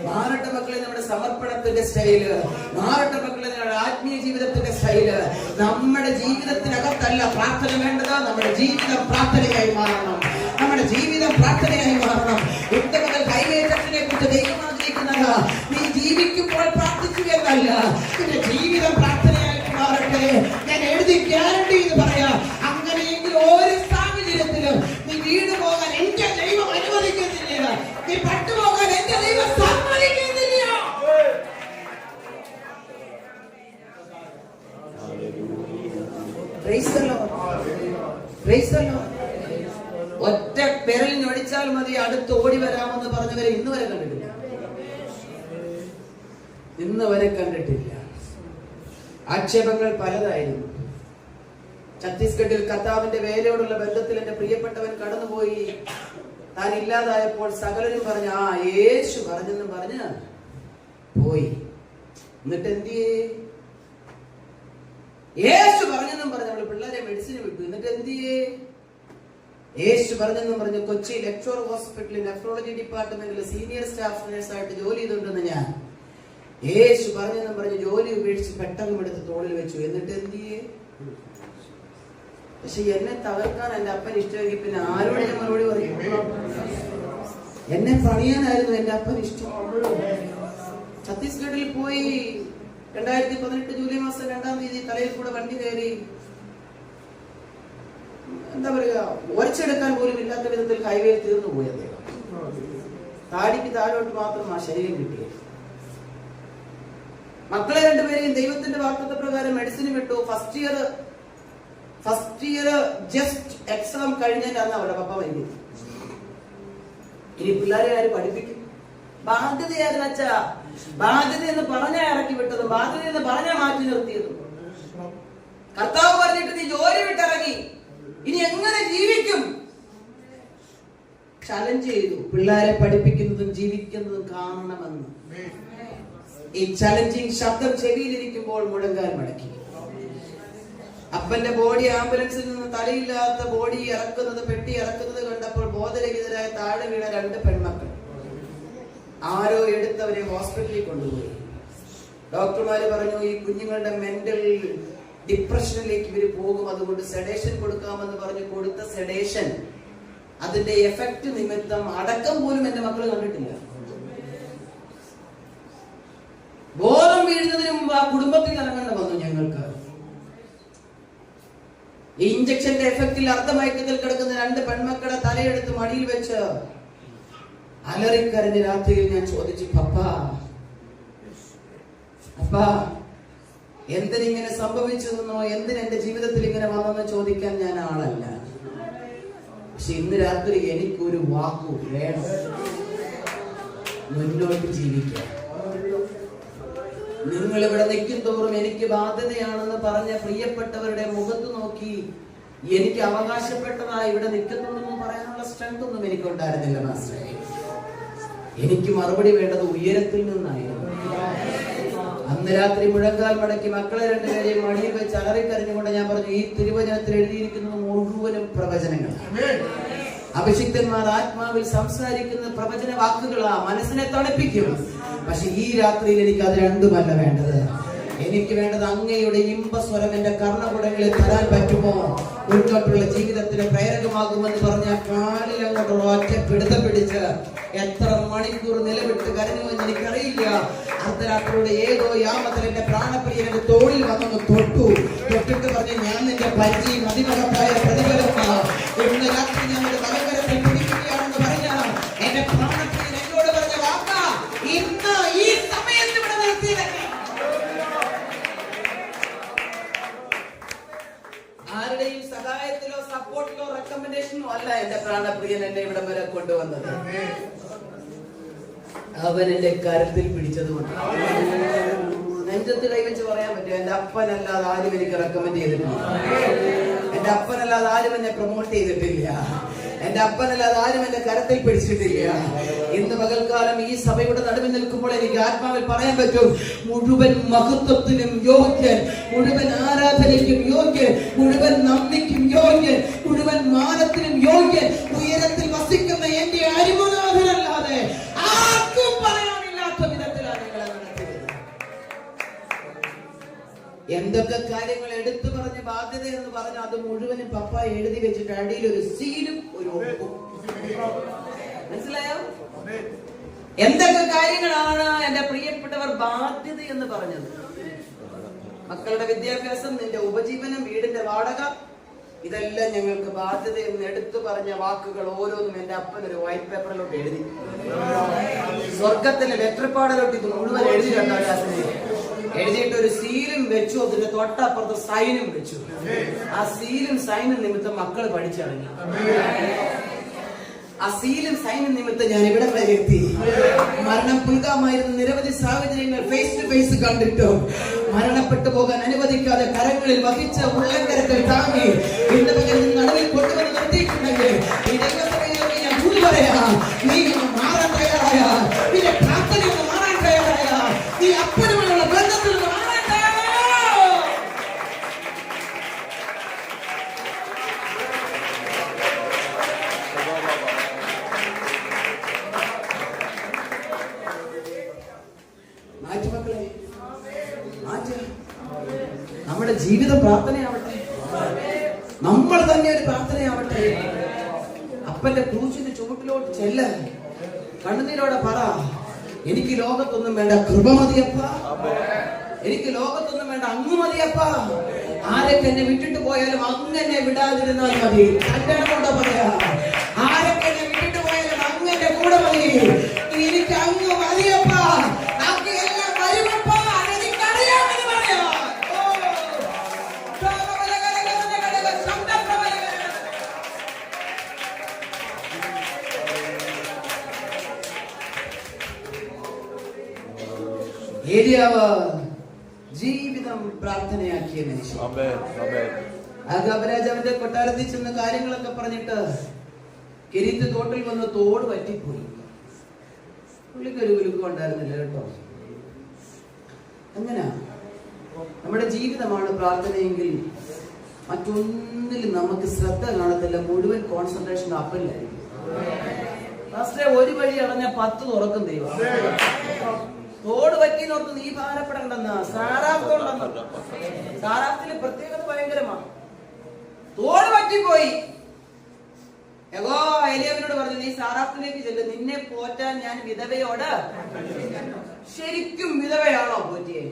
മാറട്ടെ മക്കളെ നമ്മുടെ സമർപ്പണത്തിന്റെ സ്റ്റൈല്, മാറട്ടെ മക്കളെ നമ്മുടെ ആത്മീയ ജീവിതത്തിന്റെ സ്റ്റൈല്. നമ്മുടെ ജീവിതത്തിനകത്തല്ല പ്രാർത്ഥന വേണ്ടത്, നമ്മുടെ ജീവിതം പ്രാർത്ഥനയായി മാറണം. നമ്മുടെ ജീവിതം പ്രാർത്ഥനയായി മാറണം. ഉത്തമകൾ കൈവേറ്റത്തിനെ കുറിച്ച് ദൈവം ആഗ്രഹിക്കുന്നത് നീ ജീവിക്കുമ്പോൾ പ്രാർത്ഥിച്ചു എന്നല്ല, നിന്റെ ജീവിതം പ്രാർത്ഥനയായിട്ട് മാറട്ടെ. ഞാൻ എഴുതി ഗ്യാരണ്ടി എന്ന് പറയാം. അങ്ങനെയെങ്കിൽ ഒരു സാഹചര്യത്തിലും നീ വീട് പോകാൻ എന്റെ ദൈവം അനുവദിക്കുന്നില്ല, നീ പട്ടുപോകാൻ എന്റെ ദൈവം സമ്മതിക്കുന്നില്ല. ഒറ്റ പെരൽ ഞൊടിച്ചാൽ മതി അടുത്ത് ഓടി വരാമെന്ന് പറഞ്ഞവരെ ഇന്ന് വരെ കണ്ടിട്ടില്ല, ഇന്ന് വരെ കണ്ടിട്ടില്ല. ആക്ഷേപങ്ങൾ പലതായിരുന്നു. ഛത്തീസ്ഗഡിൽ കർത്താവിന്റെ വേലയോടുള്ള ബന്ധത്തിൽ എന്റെ പ്രിയപ്പെട്ടവൻ കടന്നുപോയി. താൻ ഇല്ലാതായപ്പോൾ സകലരും പറഞ്ഞ ആ യേശു പറഞ്ഞെന്നും പറഞ്ഞ് പോയി. എന്നിട്ട് എന്തിയേ? യേശു പറഞ്ഞെന്നും പറഞ്ഞ് നമ്മള് പിള്ളേരെ മെഡിസിന് വിട്ടു. എന്നിട്ട് എന്തിയേ? യേശു പറഞ്ഞെന്നും പറഞ്ഞ് കൊച്ചി ലെക്ചർ ഹോസ്പിറ്റലിൽ നെഫ്രോളജി ഡിപ്പാർട്ട്മെന്റിൽ സീനിയർ സ്റ്റാഫ് നഴ്സായിട്ട് ജോലി ചെയ്തുകൊണ്ടെന്ന് ഞാൻ. യേശു പറഞ്ഞെന്നും പറഞ്ഞ് ജോലി ഉപേക്ഷിച്ച് പെട്ടെന്ന് എടുത്ത് തോളിൽ വെച്ചു. എന്നിട്ട് എന്തിയേ? പക്ഷെ എന്നെ തകർക്കാൻ എന്റെ അപ്പൻ ഇഷ്ടമെങ്കിൽ പിന്നെ ആരോട് ഞാൻ മറുപടി പറയും? എന്നെ പണിയാനായിരുന്നു എന്റെ അപ്പൻ ഇഷ്ടം. ഛത്തീസ്ഗഡിൽ പോയി 2018 ജൂലൈ മാസം 2-ാം തീയതി തലയിൽ കൂടെ വണ്ടി കയറി, എന്താ പറയുക, ഒരച്ചെടുക്കാൻ പോലും ഇല്ലാത്ത വിധത്തിൽ ഹൈവേയിൽ തീർന്നു പോയി അദ്ദേഹം. താടിക്ക് താഴോട്ട് മാത്രം ആ ശരീരം കിട്ടിയത്. മക്കളെ രണ്ടുപേരെയും ദൈവത്തിന്റെ വാഗ്ദത്ത പ്രകാരം മെഡിസിന് വിട്ടു. ഫസ്റ്റ് ഇയർ ജസ്റ്റ് എക്സാം കഴിഞ്ഞാൽ അന്ന് അവരുടെ പപ്പ മരിക്കും. ഇനി പിള്ളേരെ ആര് പഠിപ്പിക്കും? ബാധ്യതയായിരുന്നു അച്ഛാ. ബാധ്യത എന്ന് പറഞ്ഞാ ഇറക്കി വിട്ടതും ബാധ്യത എന്ന് പറഞ്ഞാ മാറ്റി നിർത്തിയതും. കർത്താവ് പറഞ്ഞിട്ട് നീ ജോലി വിട്ടിറങ്ങി, ഇനി എങ്ങനെ ജീവിക്കും? ചലഞ്ച് ചെയ്തു. പിള്ളേരെ പഠിപ്പിക്കുന്നതും ജീവിക്കുന്നതും കാണണമെന്ന്. ഈ ചലഞ്ചിങ് ശബ്ദം ചെവിയിലിരിക്കുമ്പോൾ മുഴങ്കാൽ മടക്കി. അപ്പന്റെ ബോഡി ആംബുലൻസിൽ നിന്ന് തലയില്ലാത്ത ബോഡി ഇറക്കുന്നത്, പെട്ടി ഇറക്കുന്നത് കണ്ടപ്പോൾ ബോധരഹിതരായ താഴെ വീണ 2 പെൺമക്കൾ. ആരോ എടുത്തവരെ ഹോസ്പിറ്റലിൽ കൊണ്ടുപോയി. ഡോക്ടർമാര് പറഞ്ഞു ഈ കുഞ്ഞുങ്ങളുടെ മെന്റൽ ഡിപ്രഷനിലേക്ക് ഇവര് പോകും, അതുകൊണ്ട് സെഡേഷൻ കൊടുക്കാമെന്ന് പറഞ്ഞു. കൊടുത്ത സെഡേഷൻ, അതിന്റെ എഫക്ട് നിമിത്തം അടക്കം പോലും എന്റെ മക്കൾ കണ്ടിട്ടില്ല. ബോധം വീഴുന്നതിന് മുമ്പ് ആ കുടുംബത്തിൽ ഇറങ്ങേണ്ട വന്നു ഞങ്ങൾക്ക്. ഈ ഇഞ്ചക്ഷന്റെ എഫക്റ്റിൽ അർദ്ധമയക്കത്തിൽ കിടക്കുന്ന 2 പെൺമക്കളെ തലയെടുത്ത് മടിയിൽ വെച്ച് അലറിക്കരഞ്ഞ രാത്രിയിൽ ഞാൻ ചോദിച്ചു, പപ്പാ അപ്പാ എന്തിനിങ്ങനെ സംഭവിച്ചതെന്നോ എന്തിനെന്റെ ജീവിതത്തിൽ ഇങ്ങനെ വന്നെന്ന് ചോദിക്കാൻ ഞാൻ ആളല്ല. പക്ഷെ ഇന്ന് രാത്രി എനിക്കൊരു വാക്കു വേണം മുന്നോട്ട് ജീവിക്കാൻ. നിങ്ങൾ ഇവിടെ നിൽക്കും തോറും എനിക്ക് ബാധ്യതയാണെന്ന് പറഞ്ഞ പ്രിയപ്പെട്ടവരുടെ മുഖത്ത് നോക്കി എനിക്ക് അവകാശപ്പെട്ടതായി ഇവിടെ നിൽക്കുന്നുണ്ടെന്ന് പറയാനുള്ള സ്ട്രെങ്ത് ഒന്നും എനിക്കുണ്ടായിരുന്നില്ല മാസ്റ്ററെ. എനിക്ക് മറുപടി വേണ്ടത് ഉയരത്തിൽ നിന്നായിരുന്നു. അന്ന് രാത്രി മുഴങ്കാൽ മടക്കി മക്കളെ 2 പേരെയും മടിയിൽ വെച്ച് അലറിക്കരഞ്ഞുകൊണ്ട് ഞാൻ പറഞ്ഞു, ഈ തിരുവചനത്തിൽ എഴുതിയിരിക്കുന്നത് മുഴുവനും പ്രവചനങ്ങളാണ്. അഭിഷിക്തന്മാർ ആത്മാവിൽ സംസാരിക്കുന്ന പ്രവചന വാക്കുകളാ, മനസ്സിനെ തണുപ്പിക്കും. പക്ഷെ ഈ രാത്രിയിൽ എനിക്ക് അത് രണ്ടുമല്ല വേണ്ടത്. എനിക്ക് വേണ്ടത് അങ്ങയുടെ ഇമ്പസ്വരം എന്റെ കർണകുടങ്ങളിൽ തരാൻ പറ്റുമോ, മുന്നോട്ടുള്ള ജീവിതത്തിന് പ്രേരകമാകുമെന്ന് പറഞ്ഞ കാലിൽ അങ്ങോട്ടുള്ള ഒറ്റ പിടുത്തം പിടിച്ച് എത്ര മണിക്കൂർ നിലവിട്ട് കരഞ്ഞുവെന്ന് എനിക്കറിയില്ല. അർദ്ധരാത്രിയുടെ ഏതോ യാമത്തിൽ എന്റെ പ്രാണപ്രിയൻ എന്റെ തോളിൽ വന്നൊന്ന് തൊട്ടിട്ട് പറഞ്ഞു, ഞാൻ നിന്റെ പരിചയം അതിമഹത്തായ പ്രതിഫലമാണ്. ഇന്ന് രാത്രി ഞങ്ങളുടെ മകരത്തിൽ പിടിക്കുകയാണെന്ന് പറഞ്ഞാൽ എന്റെ പ്രാണപ്രിയൻ എന്നോട് പറഞ്ഞ വാക്ക ഇന്ന് ഈ സമയത്ത് ഇവിടെ നിർത്തിയില്ല. ആരുടെയും സഹായത്തിലോ സപ്പോർട്ടിലോ റെക്കമെൻഡേഷനോ അല്ല എന്റെ പ്രാണപ്രിയൻ എന്നെ ഇവിടം വരെ കൊണ്ടുവന്നത്. അവൻ എന്റെ കരത്തിൽ പിടിച്ചതുകൊണ്ട് നെഞ്ചത്ത് കൈവച്ച് പറയാൻ പറ്റും, എന്റെ അപ്പനല്ലാതെ ആരും എനിക്ക് റെക്കമെൻഡ് ചെയ്തിട്ടില്ല, എന്റെ അപ്പനല്ലാതെ ആരും എന്നെ പ്രൊമോട്ട് ചെയ്തിട്ടില്ല, എന്റെ അപ്പനല്ലാതെ ആരും എന്റെ കരത്തിൽ പിടിച്ചിട്ടില്ല. ഇന്ന് പകൽക്കാലം ഈ സഭയുടെ നടുവിൽ നിൽക്കുമ്പോൾ എനിക്ക് ആത്മാവിൽ പറയാൻ പറ്റും, മുഴുവൻ മഹത്വത്തിനും യോഗ്യൻ, മുഴുവൻ ആരാധനയ്ക്കും യോഗ്യൻ, മുഴുവൻ നന്ദിക്കും യോഗ്യൻ, മുഴുവൻ മാനത്തിനും യോഗ്യൻ, ഉയരത്തിൽ വസിക്കുന്ന എന്റെ അരിമുഖ എന്തൊക്കെ കാര്യങ്ങൾ എടുത്തു പറഞ്ഞ ബാധ്യത എന്ന് പറഞ്ഞ അത് മുഴുവനും പപ്പ എഴുതി വെച്ചിട്ട് അടിയിൽ ഒരു സീലും ഒരു ഒപ്പും. മനസ്സിലായോ? എന്തൊക്കെ കാര്യങ്ങളാണ് എന്റെ പ്രിയപ്പെട്ടവർ ബാധ്യത എന്ന് പറഞ്ഞത്? മക്കളുടെ വിദ്യാഭ്യാസം, നിന്റെ ഉപജീവനം, വീടിന്റെ വാടക, ഇതെല്ലാം ഞങ്ങൾക്ക് ബാധ്യത എന്ന് എടുത്തു പറഞ്ഞ വാക്കുകൾ ഓരോന്നും എന്റെ അപ്പൻ ഒരു വൈറ്റ് പേപ്പറിലോട്ട് എഴുതി. സ്വർഗത്തിലെ ലെറ്റർപാടിലോട്ട് ഇത് മുഴുവൻ എഴുതി എഴുതിയിട്ട് ഒരു സീലും വെച്ചു. അതിന്റെ തൊട്ടപ്പുറത്ത് സൈനും വെച്ചു. ആ സീലും സൈനും നിമിത്തം മക്കൾ പഠിച്ചിറങ്ങി. ആ സീലും സൈനും നിമിത്തം ഞാൻ ഇവിടെ വരെ എത്തി. മരണം പുൽകാമായിരുന്ന നിരവധി സാഹചര്യങ്ങൾ ഫേസ് ടു ഫേസ് കണ്ടിട്ടോ മരണപ്പെട്ടു പോകാൻ അനുവദിക്കാതെ കരങ്ങളിൽ വഹിച്ച ഉള്ളങ്കരത്തിൽ താങ്ങി ഇന്ന് പകരം നടുവിൽ കൊണ്ടുവന്ന് നിർത്തിയിട്ടുണ്ടെങ്കിൽ ഈ ദൈവസഭയിലൊക്കെ ഞാൻ പറയാ, നീ മാറാൻ തയ്യാറായ, നിന്റെ പ്രാർത്ഥന മാറാൻ തയ്യാറായ, നീ അപ്പനുമായുള്ള ബന്ധത്തിൽ മാറാൻ തയ്യാറായോ? മാറ്റുമക്കളെ, മാറ്റുക. നമ്മുടെ ജീവിതം പ്രാർത്ഥനയാവട്ടെ. നമ്മൾ തന്നെ ഒരു പ്രാർത്ഥനയാവട്ടെ. അപ്പന്റെ ക്രൂശിന്റെ ചുവട്ടിലോട്ട് ചെല്ല, കണ്ണുനീരോടെ പറ, എനിക്ക് ലോകത്തൊന്നും വേണ്ട, കൃപ മതിയപ്പ. എനിക്ക് ലോകത്തൊന്നും വേണ്ട, അങ്ങ് മതിയപ്പ. ആരൊക്കെ എന്നെ വിട്ടിട്ട് പോയാലും അങ്ങനെ വിടാതിരുന്നാൽ മതി. കല്യാണം പറയാ, ആരൊക്കെ എന്നെ വിട്ടിട്ട് പോയാലും അങ്ങനെ കൂടെ മതി. എനിക്ക് അങ്ങ് മതിയപ്പ. ഏലിയാവ് ജീവിതം പ്രാർത്ഥനയാക്കിയ മനുഷ്യൻ. ആഹാബ് രാജാവിന്റെ കൊട്ടാരത്തിൽ ചെന്ന കാര്യങ്ങളൊക്കെ പറഞ്ഞിട്ട് കിരീത്ത് തോട്ടിൽ വന്ന് തോട് പറ്റിപ്പോയി. പുള്ളിക്കൊരു കുലുക്കം ഉണ്ടായിരുന്നില്ല കേട്ടോ. അങ്ങനെ നമ്മുടെ ജീവിതമാണ് പ്രാർത്ഥനയെങ്കിൽ മറ്റൊന്നിലും നമുക്ക് ശ്രദ്ധ കാണത്തില്ല. മുഴുവൻ കോൺസെൻട്രേഷൻ അപ്പനിലായിരിക്കും. ഒരു വഴി അടഞ്ഞ 10 തുറക്കും ദൈവം. തോട് പറ്റിയെന്നോർത്ത് നീ ഭാരപ്പെടണ്ടെന്ന്. സാറാഫിലെ പ്രത്യേകത ഭയങ്കരമാണ്. തോട് പറ്റിപ്പോയി. യഹോവ ഏലിയാവിനോട് പറഞ്ഞു, നീ സാറാഫിലേക്ക് ചെല്ല്, നിന്നെ പോറ്റാൻ ഞാൻ വിധവയോട്. ശരിക്കും വിധവയാണോ പോറ്റിയെ?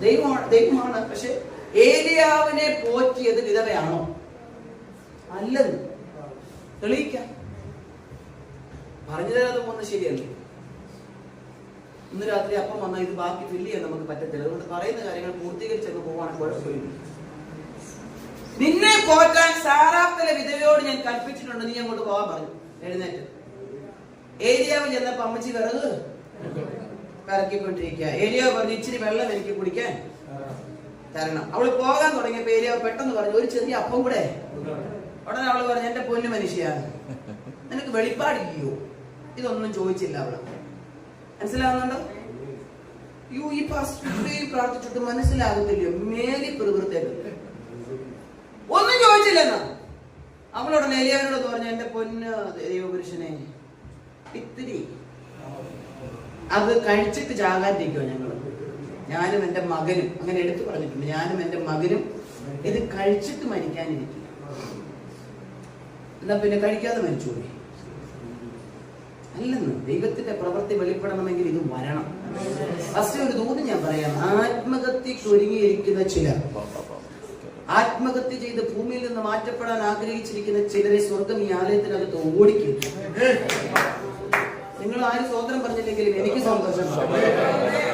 ദൈവമാണ്. പക്ഷെ ഏലിയാവിനെ പോറ്റിയത് വിധവയാണോ? അല്ലെന്ന് തെളിയിക്കാം. പറഞ്ഞു തരാതെ പോകുന്നത് ശരിയല്ലേ? ഇന്ന് രാത്രി അപ്പം വന്നാൽ ഇത് ബാക്കി ഫില്ല് ചെയ്യാൻ നമുക്ക് പറ്റത്തില്ല. അതുകൊണ്ട് പറയുന്ന കാര്യങ്ങൾ പൂർത്തീകരിച്ചൊക്കെ പോവാണെങ്കിൽ കുഴപ്പമില്ല. നിന്നെ പോറ്റാൻ സാറാഫിലെ വിധവയോട് ഞാൻ കൽപ്പിച്ചിട്ടുണ്ട്, നീ അങ്ങോട്ട് പോകാൻ പറഞ്ഞു. എഴുന്നേറ്റ് ഏലിയാവ് ചെന്നപ്പോ അമ്മച്ചി വിറക് കറക്കിക്കൊണ്ടിരിക്കുക. ഏലിയാവ് പറഞ്ഞു, ഇച്ചിരി വെള്ളം എനിക്ക് കുടിക്കാൻ തരണം. അവള് പോകാൻ തുടങ്ങിയപ്പോ ഏലിയാവ് പെട്ടെന്ന് പറഞ്ഞു, ഒരു ചെറിയ അപ്പം കൂടെ. ഉടനെ അവള് പറഞ്ഞു, എന്റെ പൊന്നു മനുഷ്യ, നിനക്ക് വെളിപ്പാടില്ലയോ? ഇതൊന്നും ചോദിച്ചില്ല അവള്. മനസ്സിലാവുന്നുണ്ടോ? ഈ പ്രാർത്ഥിച്ചിട്ട് മനസ്സിലാകത്തില്ലയോ? മേലി പ്രവൃത്തികൾ ഒന്നും ചോദിച്ചില്ലെന്നാ. അവളോട് ഏലിയാവിനോട് പറഞ്ഞു, എന്റെ പൊന്ന് ദൈവപുരുഷനെ, ഇത്തിരി അത് കഴിച്ചിട്ട് ചാകാതിരിക്കോ ഞങ്ങള്. ഞാനും എന്റെ മകനും, അങ്ങനെ എടുത്തു പറഞ്ഞിട്ടുണ്ട്, ഞാനും എന്റെ മകനും ഇത് കഴിച്ചിട്ട് മരിക്കാനിരിക്കും. എന്നാ പിന്നെ കഴിക്കാതെ മരിച്ചുപോയി. അല്ലെന്ന്, ദൈവത്തിന്റെ പ്രവൃത്തി വെളിപ്പെടണമെങ്കിൽ ഇത് വരണം. ഫസ്റ്റ് ഒരു ദൂത് ഞാൻ പറയാം. ആത്മഹത്യക്ക് ഒരുങ്ങിയിരിക്കുന്ന ചിലർ, ആത്മഹത്യ ചെയ്ത് ഭൂമിയിൽ നിന്ന് മാറ്റപ്പെടാൻ ആഗ്രഹിച്ചിരിക്കുന്ന ചിലരെ സ്വർഗം ഈ ആലയത്തിനകത്ത് ഓടിക്കും. നിങ്ങൾ ആരും സ്വതന്ത്രം പറഞ്ഞില്ലെങ്കിലും എനിക്ക് സന്തോഷമാണ്.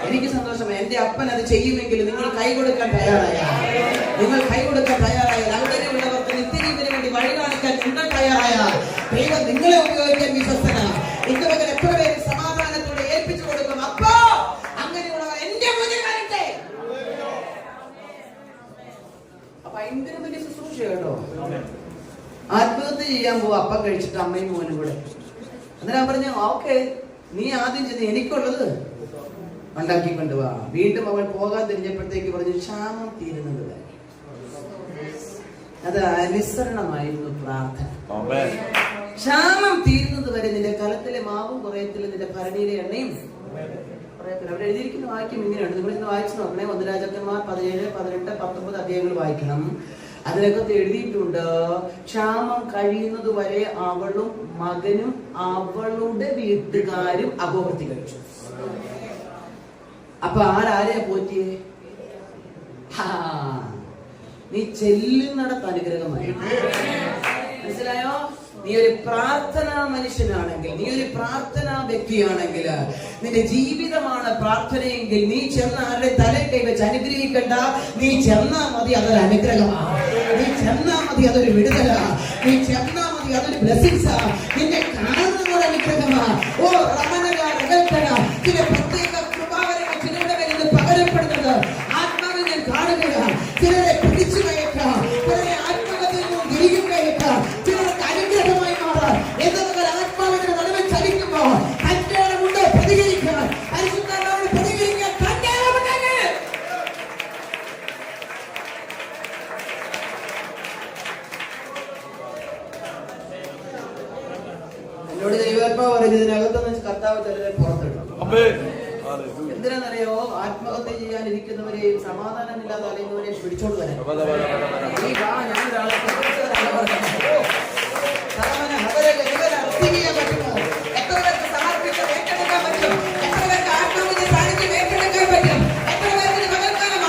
എനിക്ക് സന്തോഷമാണ്. എന്റെ അപ്പൻ അത് ചെയ്യുമെങ്കിൽ നിങ്ങൾ കൈ കൊടുക്കാൻ തയ്യാറായ, നിങ്ങൾ കൈ കൊടുക്കാൻ തയ്യാറായ, അങ്ങനെയുള്ളവർക്ക് നിത്യജീവന് വേണ്ടി വഴി കാണിക്കാൻ നിങ്ങൾ തയ്യാറായ, ദൈവം നിങ്ങളെ ഉപയോഗിക്കാൻ വിശ്വസ്തന. ഇന്ന് മകൻ എത്ര പേര് സമാധാനത്തോടെ ഏൽപ്പിച്ചു കൊടുക്കും. അപ്പോ അങ്ങനെയുള്ളവർ എന്റെ മുന്നിൽ വരട്ടെ. അപ്പൊ ഭയങ്കര വലിയ ശുശ്രൂഷ കേട്ടോ. ആത്മഹത്യ ചെയ്യാൻ പോവാ അപ്പം കഴിച്ചിട്ട് അമ്മയും മോനും കൂടെ. അന്നേരം പറഞ്ഞു, ഓക്കെ, നീ ആദ്യം ചെന്ന് എനിക്കുള്ളത് ഉണ്ടാക്കി കൊണ്ടുപോവാ. വീണ്ടും അവൻ പോകാൻ തിരിഞ്ഞപ്പോഴത്തേക്ക് പറഞ്ഞു, ക്ഷാമം തീരുന്നത് വരെ. അത് അനുസരണമായിരുന്നു പ്രാർത്ഥന. ക്ഷാമം തീരുന്നത് വരെ നിന്റെ കലത്തിലെ മാവും കുറയത്തില്ല, നിന്റെ ഭരണിയിലെ എണ്ണയും കുറയത്തില്ല. അവിടെ എഴുതിയിരിക്കുന്ന വാക്യം ഇങ്ങനെയുണ്ട്. നിങ്ങൾ ഇന്ന് വായിച്ചു നോക്കണേ. 1 രാജാക്കന്മാർ 17, 18, 19 അധ്യായങ്ങൾ വായിക്കണം. അതിനകത്ത് എഴുതിയിട്ടുണ്ട്, ക്ഷാമം കഴിയുന്നത് വരെ അവളും മകനും അവളുടെ വീട്ടുകാരും അപവർത്തി കഴിച്ചു. അപ്പൊ ആരാരെയാ പോറ്റിയേ? നീ ചെല്ലുന്നിടത്ത് അനുഗ്രഹമായി. മനസ്സിലായോ? നീ ഒരു പ്രാർത്ഥനാ മനുഷ്യനാണെങ്കിൽ, നീ ഒരു പ്രാർത്ഥനാ വ്യക്തിയാണെങ്കിൽ, നിന്റെ ജീവിതമാണ് പ്രാർത്ഥനയെങ്കിൽ നീ ചെന്ന ആരുടെ തലയിൽ കൈവച്ച് അനുഗ്രഹിക്കണ്ട. നീ ചെന്നാ മതി, അതൊരു അനുഗ്രഹമാണ്. നീ ചെന്നാ മതി, അതൊരു വിടുതലാ. നീ ചെന്നാ മതി, അതൊരു ബ്ലെസ്സിങ്സാ. നിന്നെ കാണുന്ന ഒരു അനുഗ്രഹമാ. ഓ ചില പ്രത്യേക കൃപാവരങ്ങൾ ചിലരുടെ മേൽ നിന്ന് പകരപ്പെടുന്നത് ആത്മാവിൽ ഞാൻ കാണുകയാണ്. ചിലരെ പിടിച്ചു കയറ്റാം, ചിലരെ ആത്മഹത്യയിൽ നിന്നും തിരികെ കയറ്റാം, ചിലർക്ക് അനുഗ്രഹമായി മാറാം. എന്നതുപോലെ ആത്മാവിന്റെ നടുവിൽ ചലിക്കുമ്പോൾ കല്യാണമുണ്ട് പ്രതികരിക്കാൻ, പരിശുദ്ധാത്മാവിനെ പ്രതികരിക്കാൻ കല്യാണമുണ്ടെങ്കിൽ എന്നോട് ദൈവാത്മാവ് പറയുന്നത് ഇതിനകത്തൊന്ന് കർത്താവ് ചിലരെ പുറത്തിടും. എന്തിനാണെന്നറിയോ? ആത്മഹത്യ ചെയ്യാനിരിക്കുന്നവരെയും സമാധാനമില്ലാതെ അലയുന്നവരെയും പിടിച്ചോണ്ട് വരാൻ. എത്ര പേർക്ക് സമർപ്പിച്ച് ഏറ്റെടുക്കാൻ പറ്റും? എത്ര പേർക്ക് ആത്മാവിന്റെ സാന്നിധ്യം ഏറ്റെടുക്കാൻ പറ്റും? എത്ര പേർക്ക് പകൽക്കാലം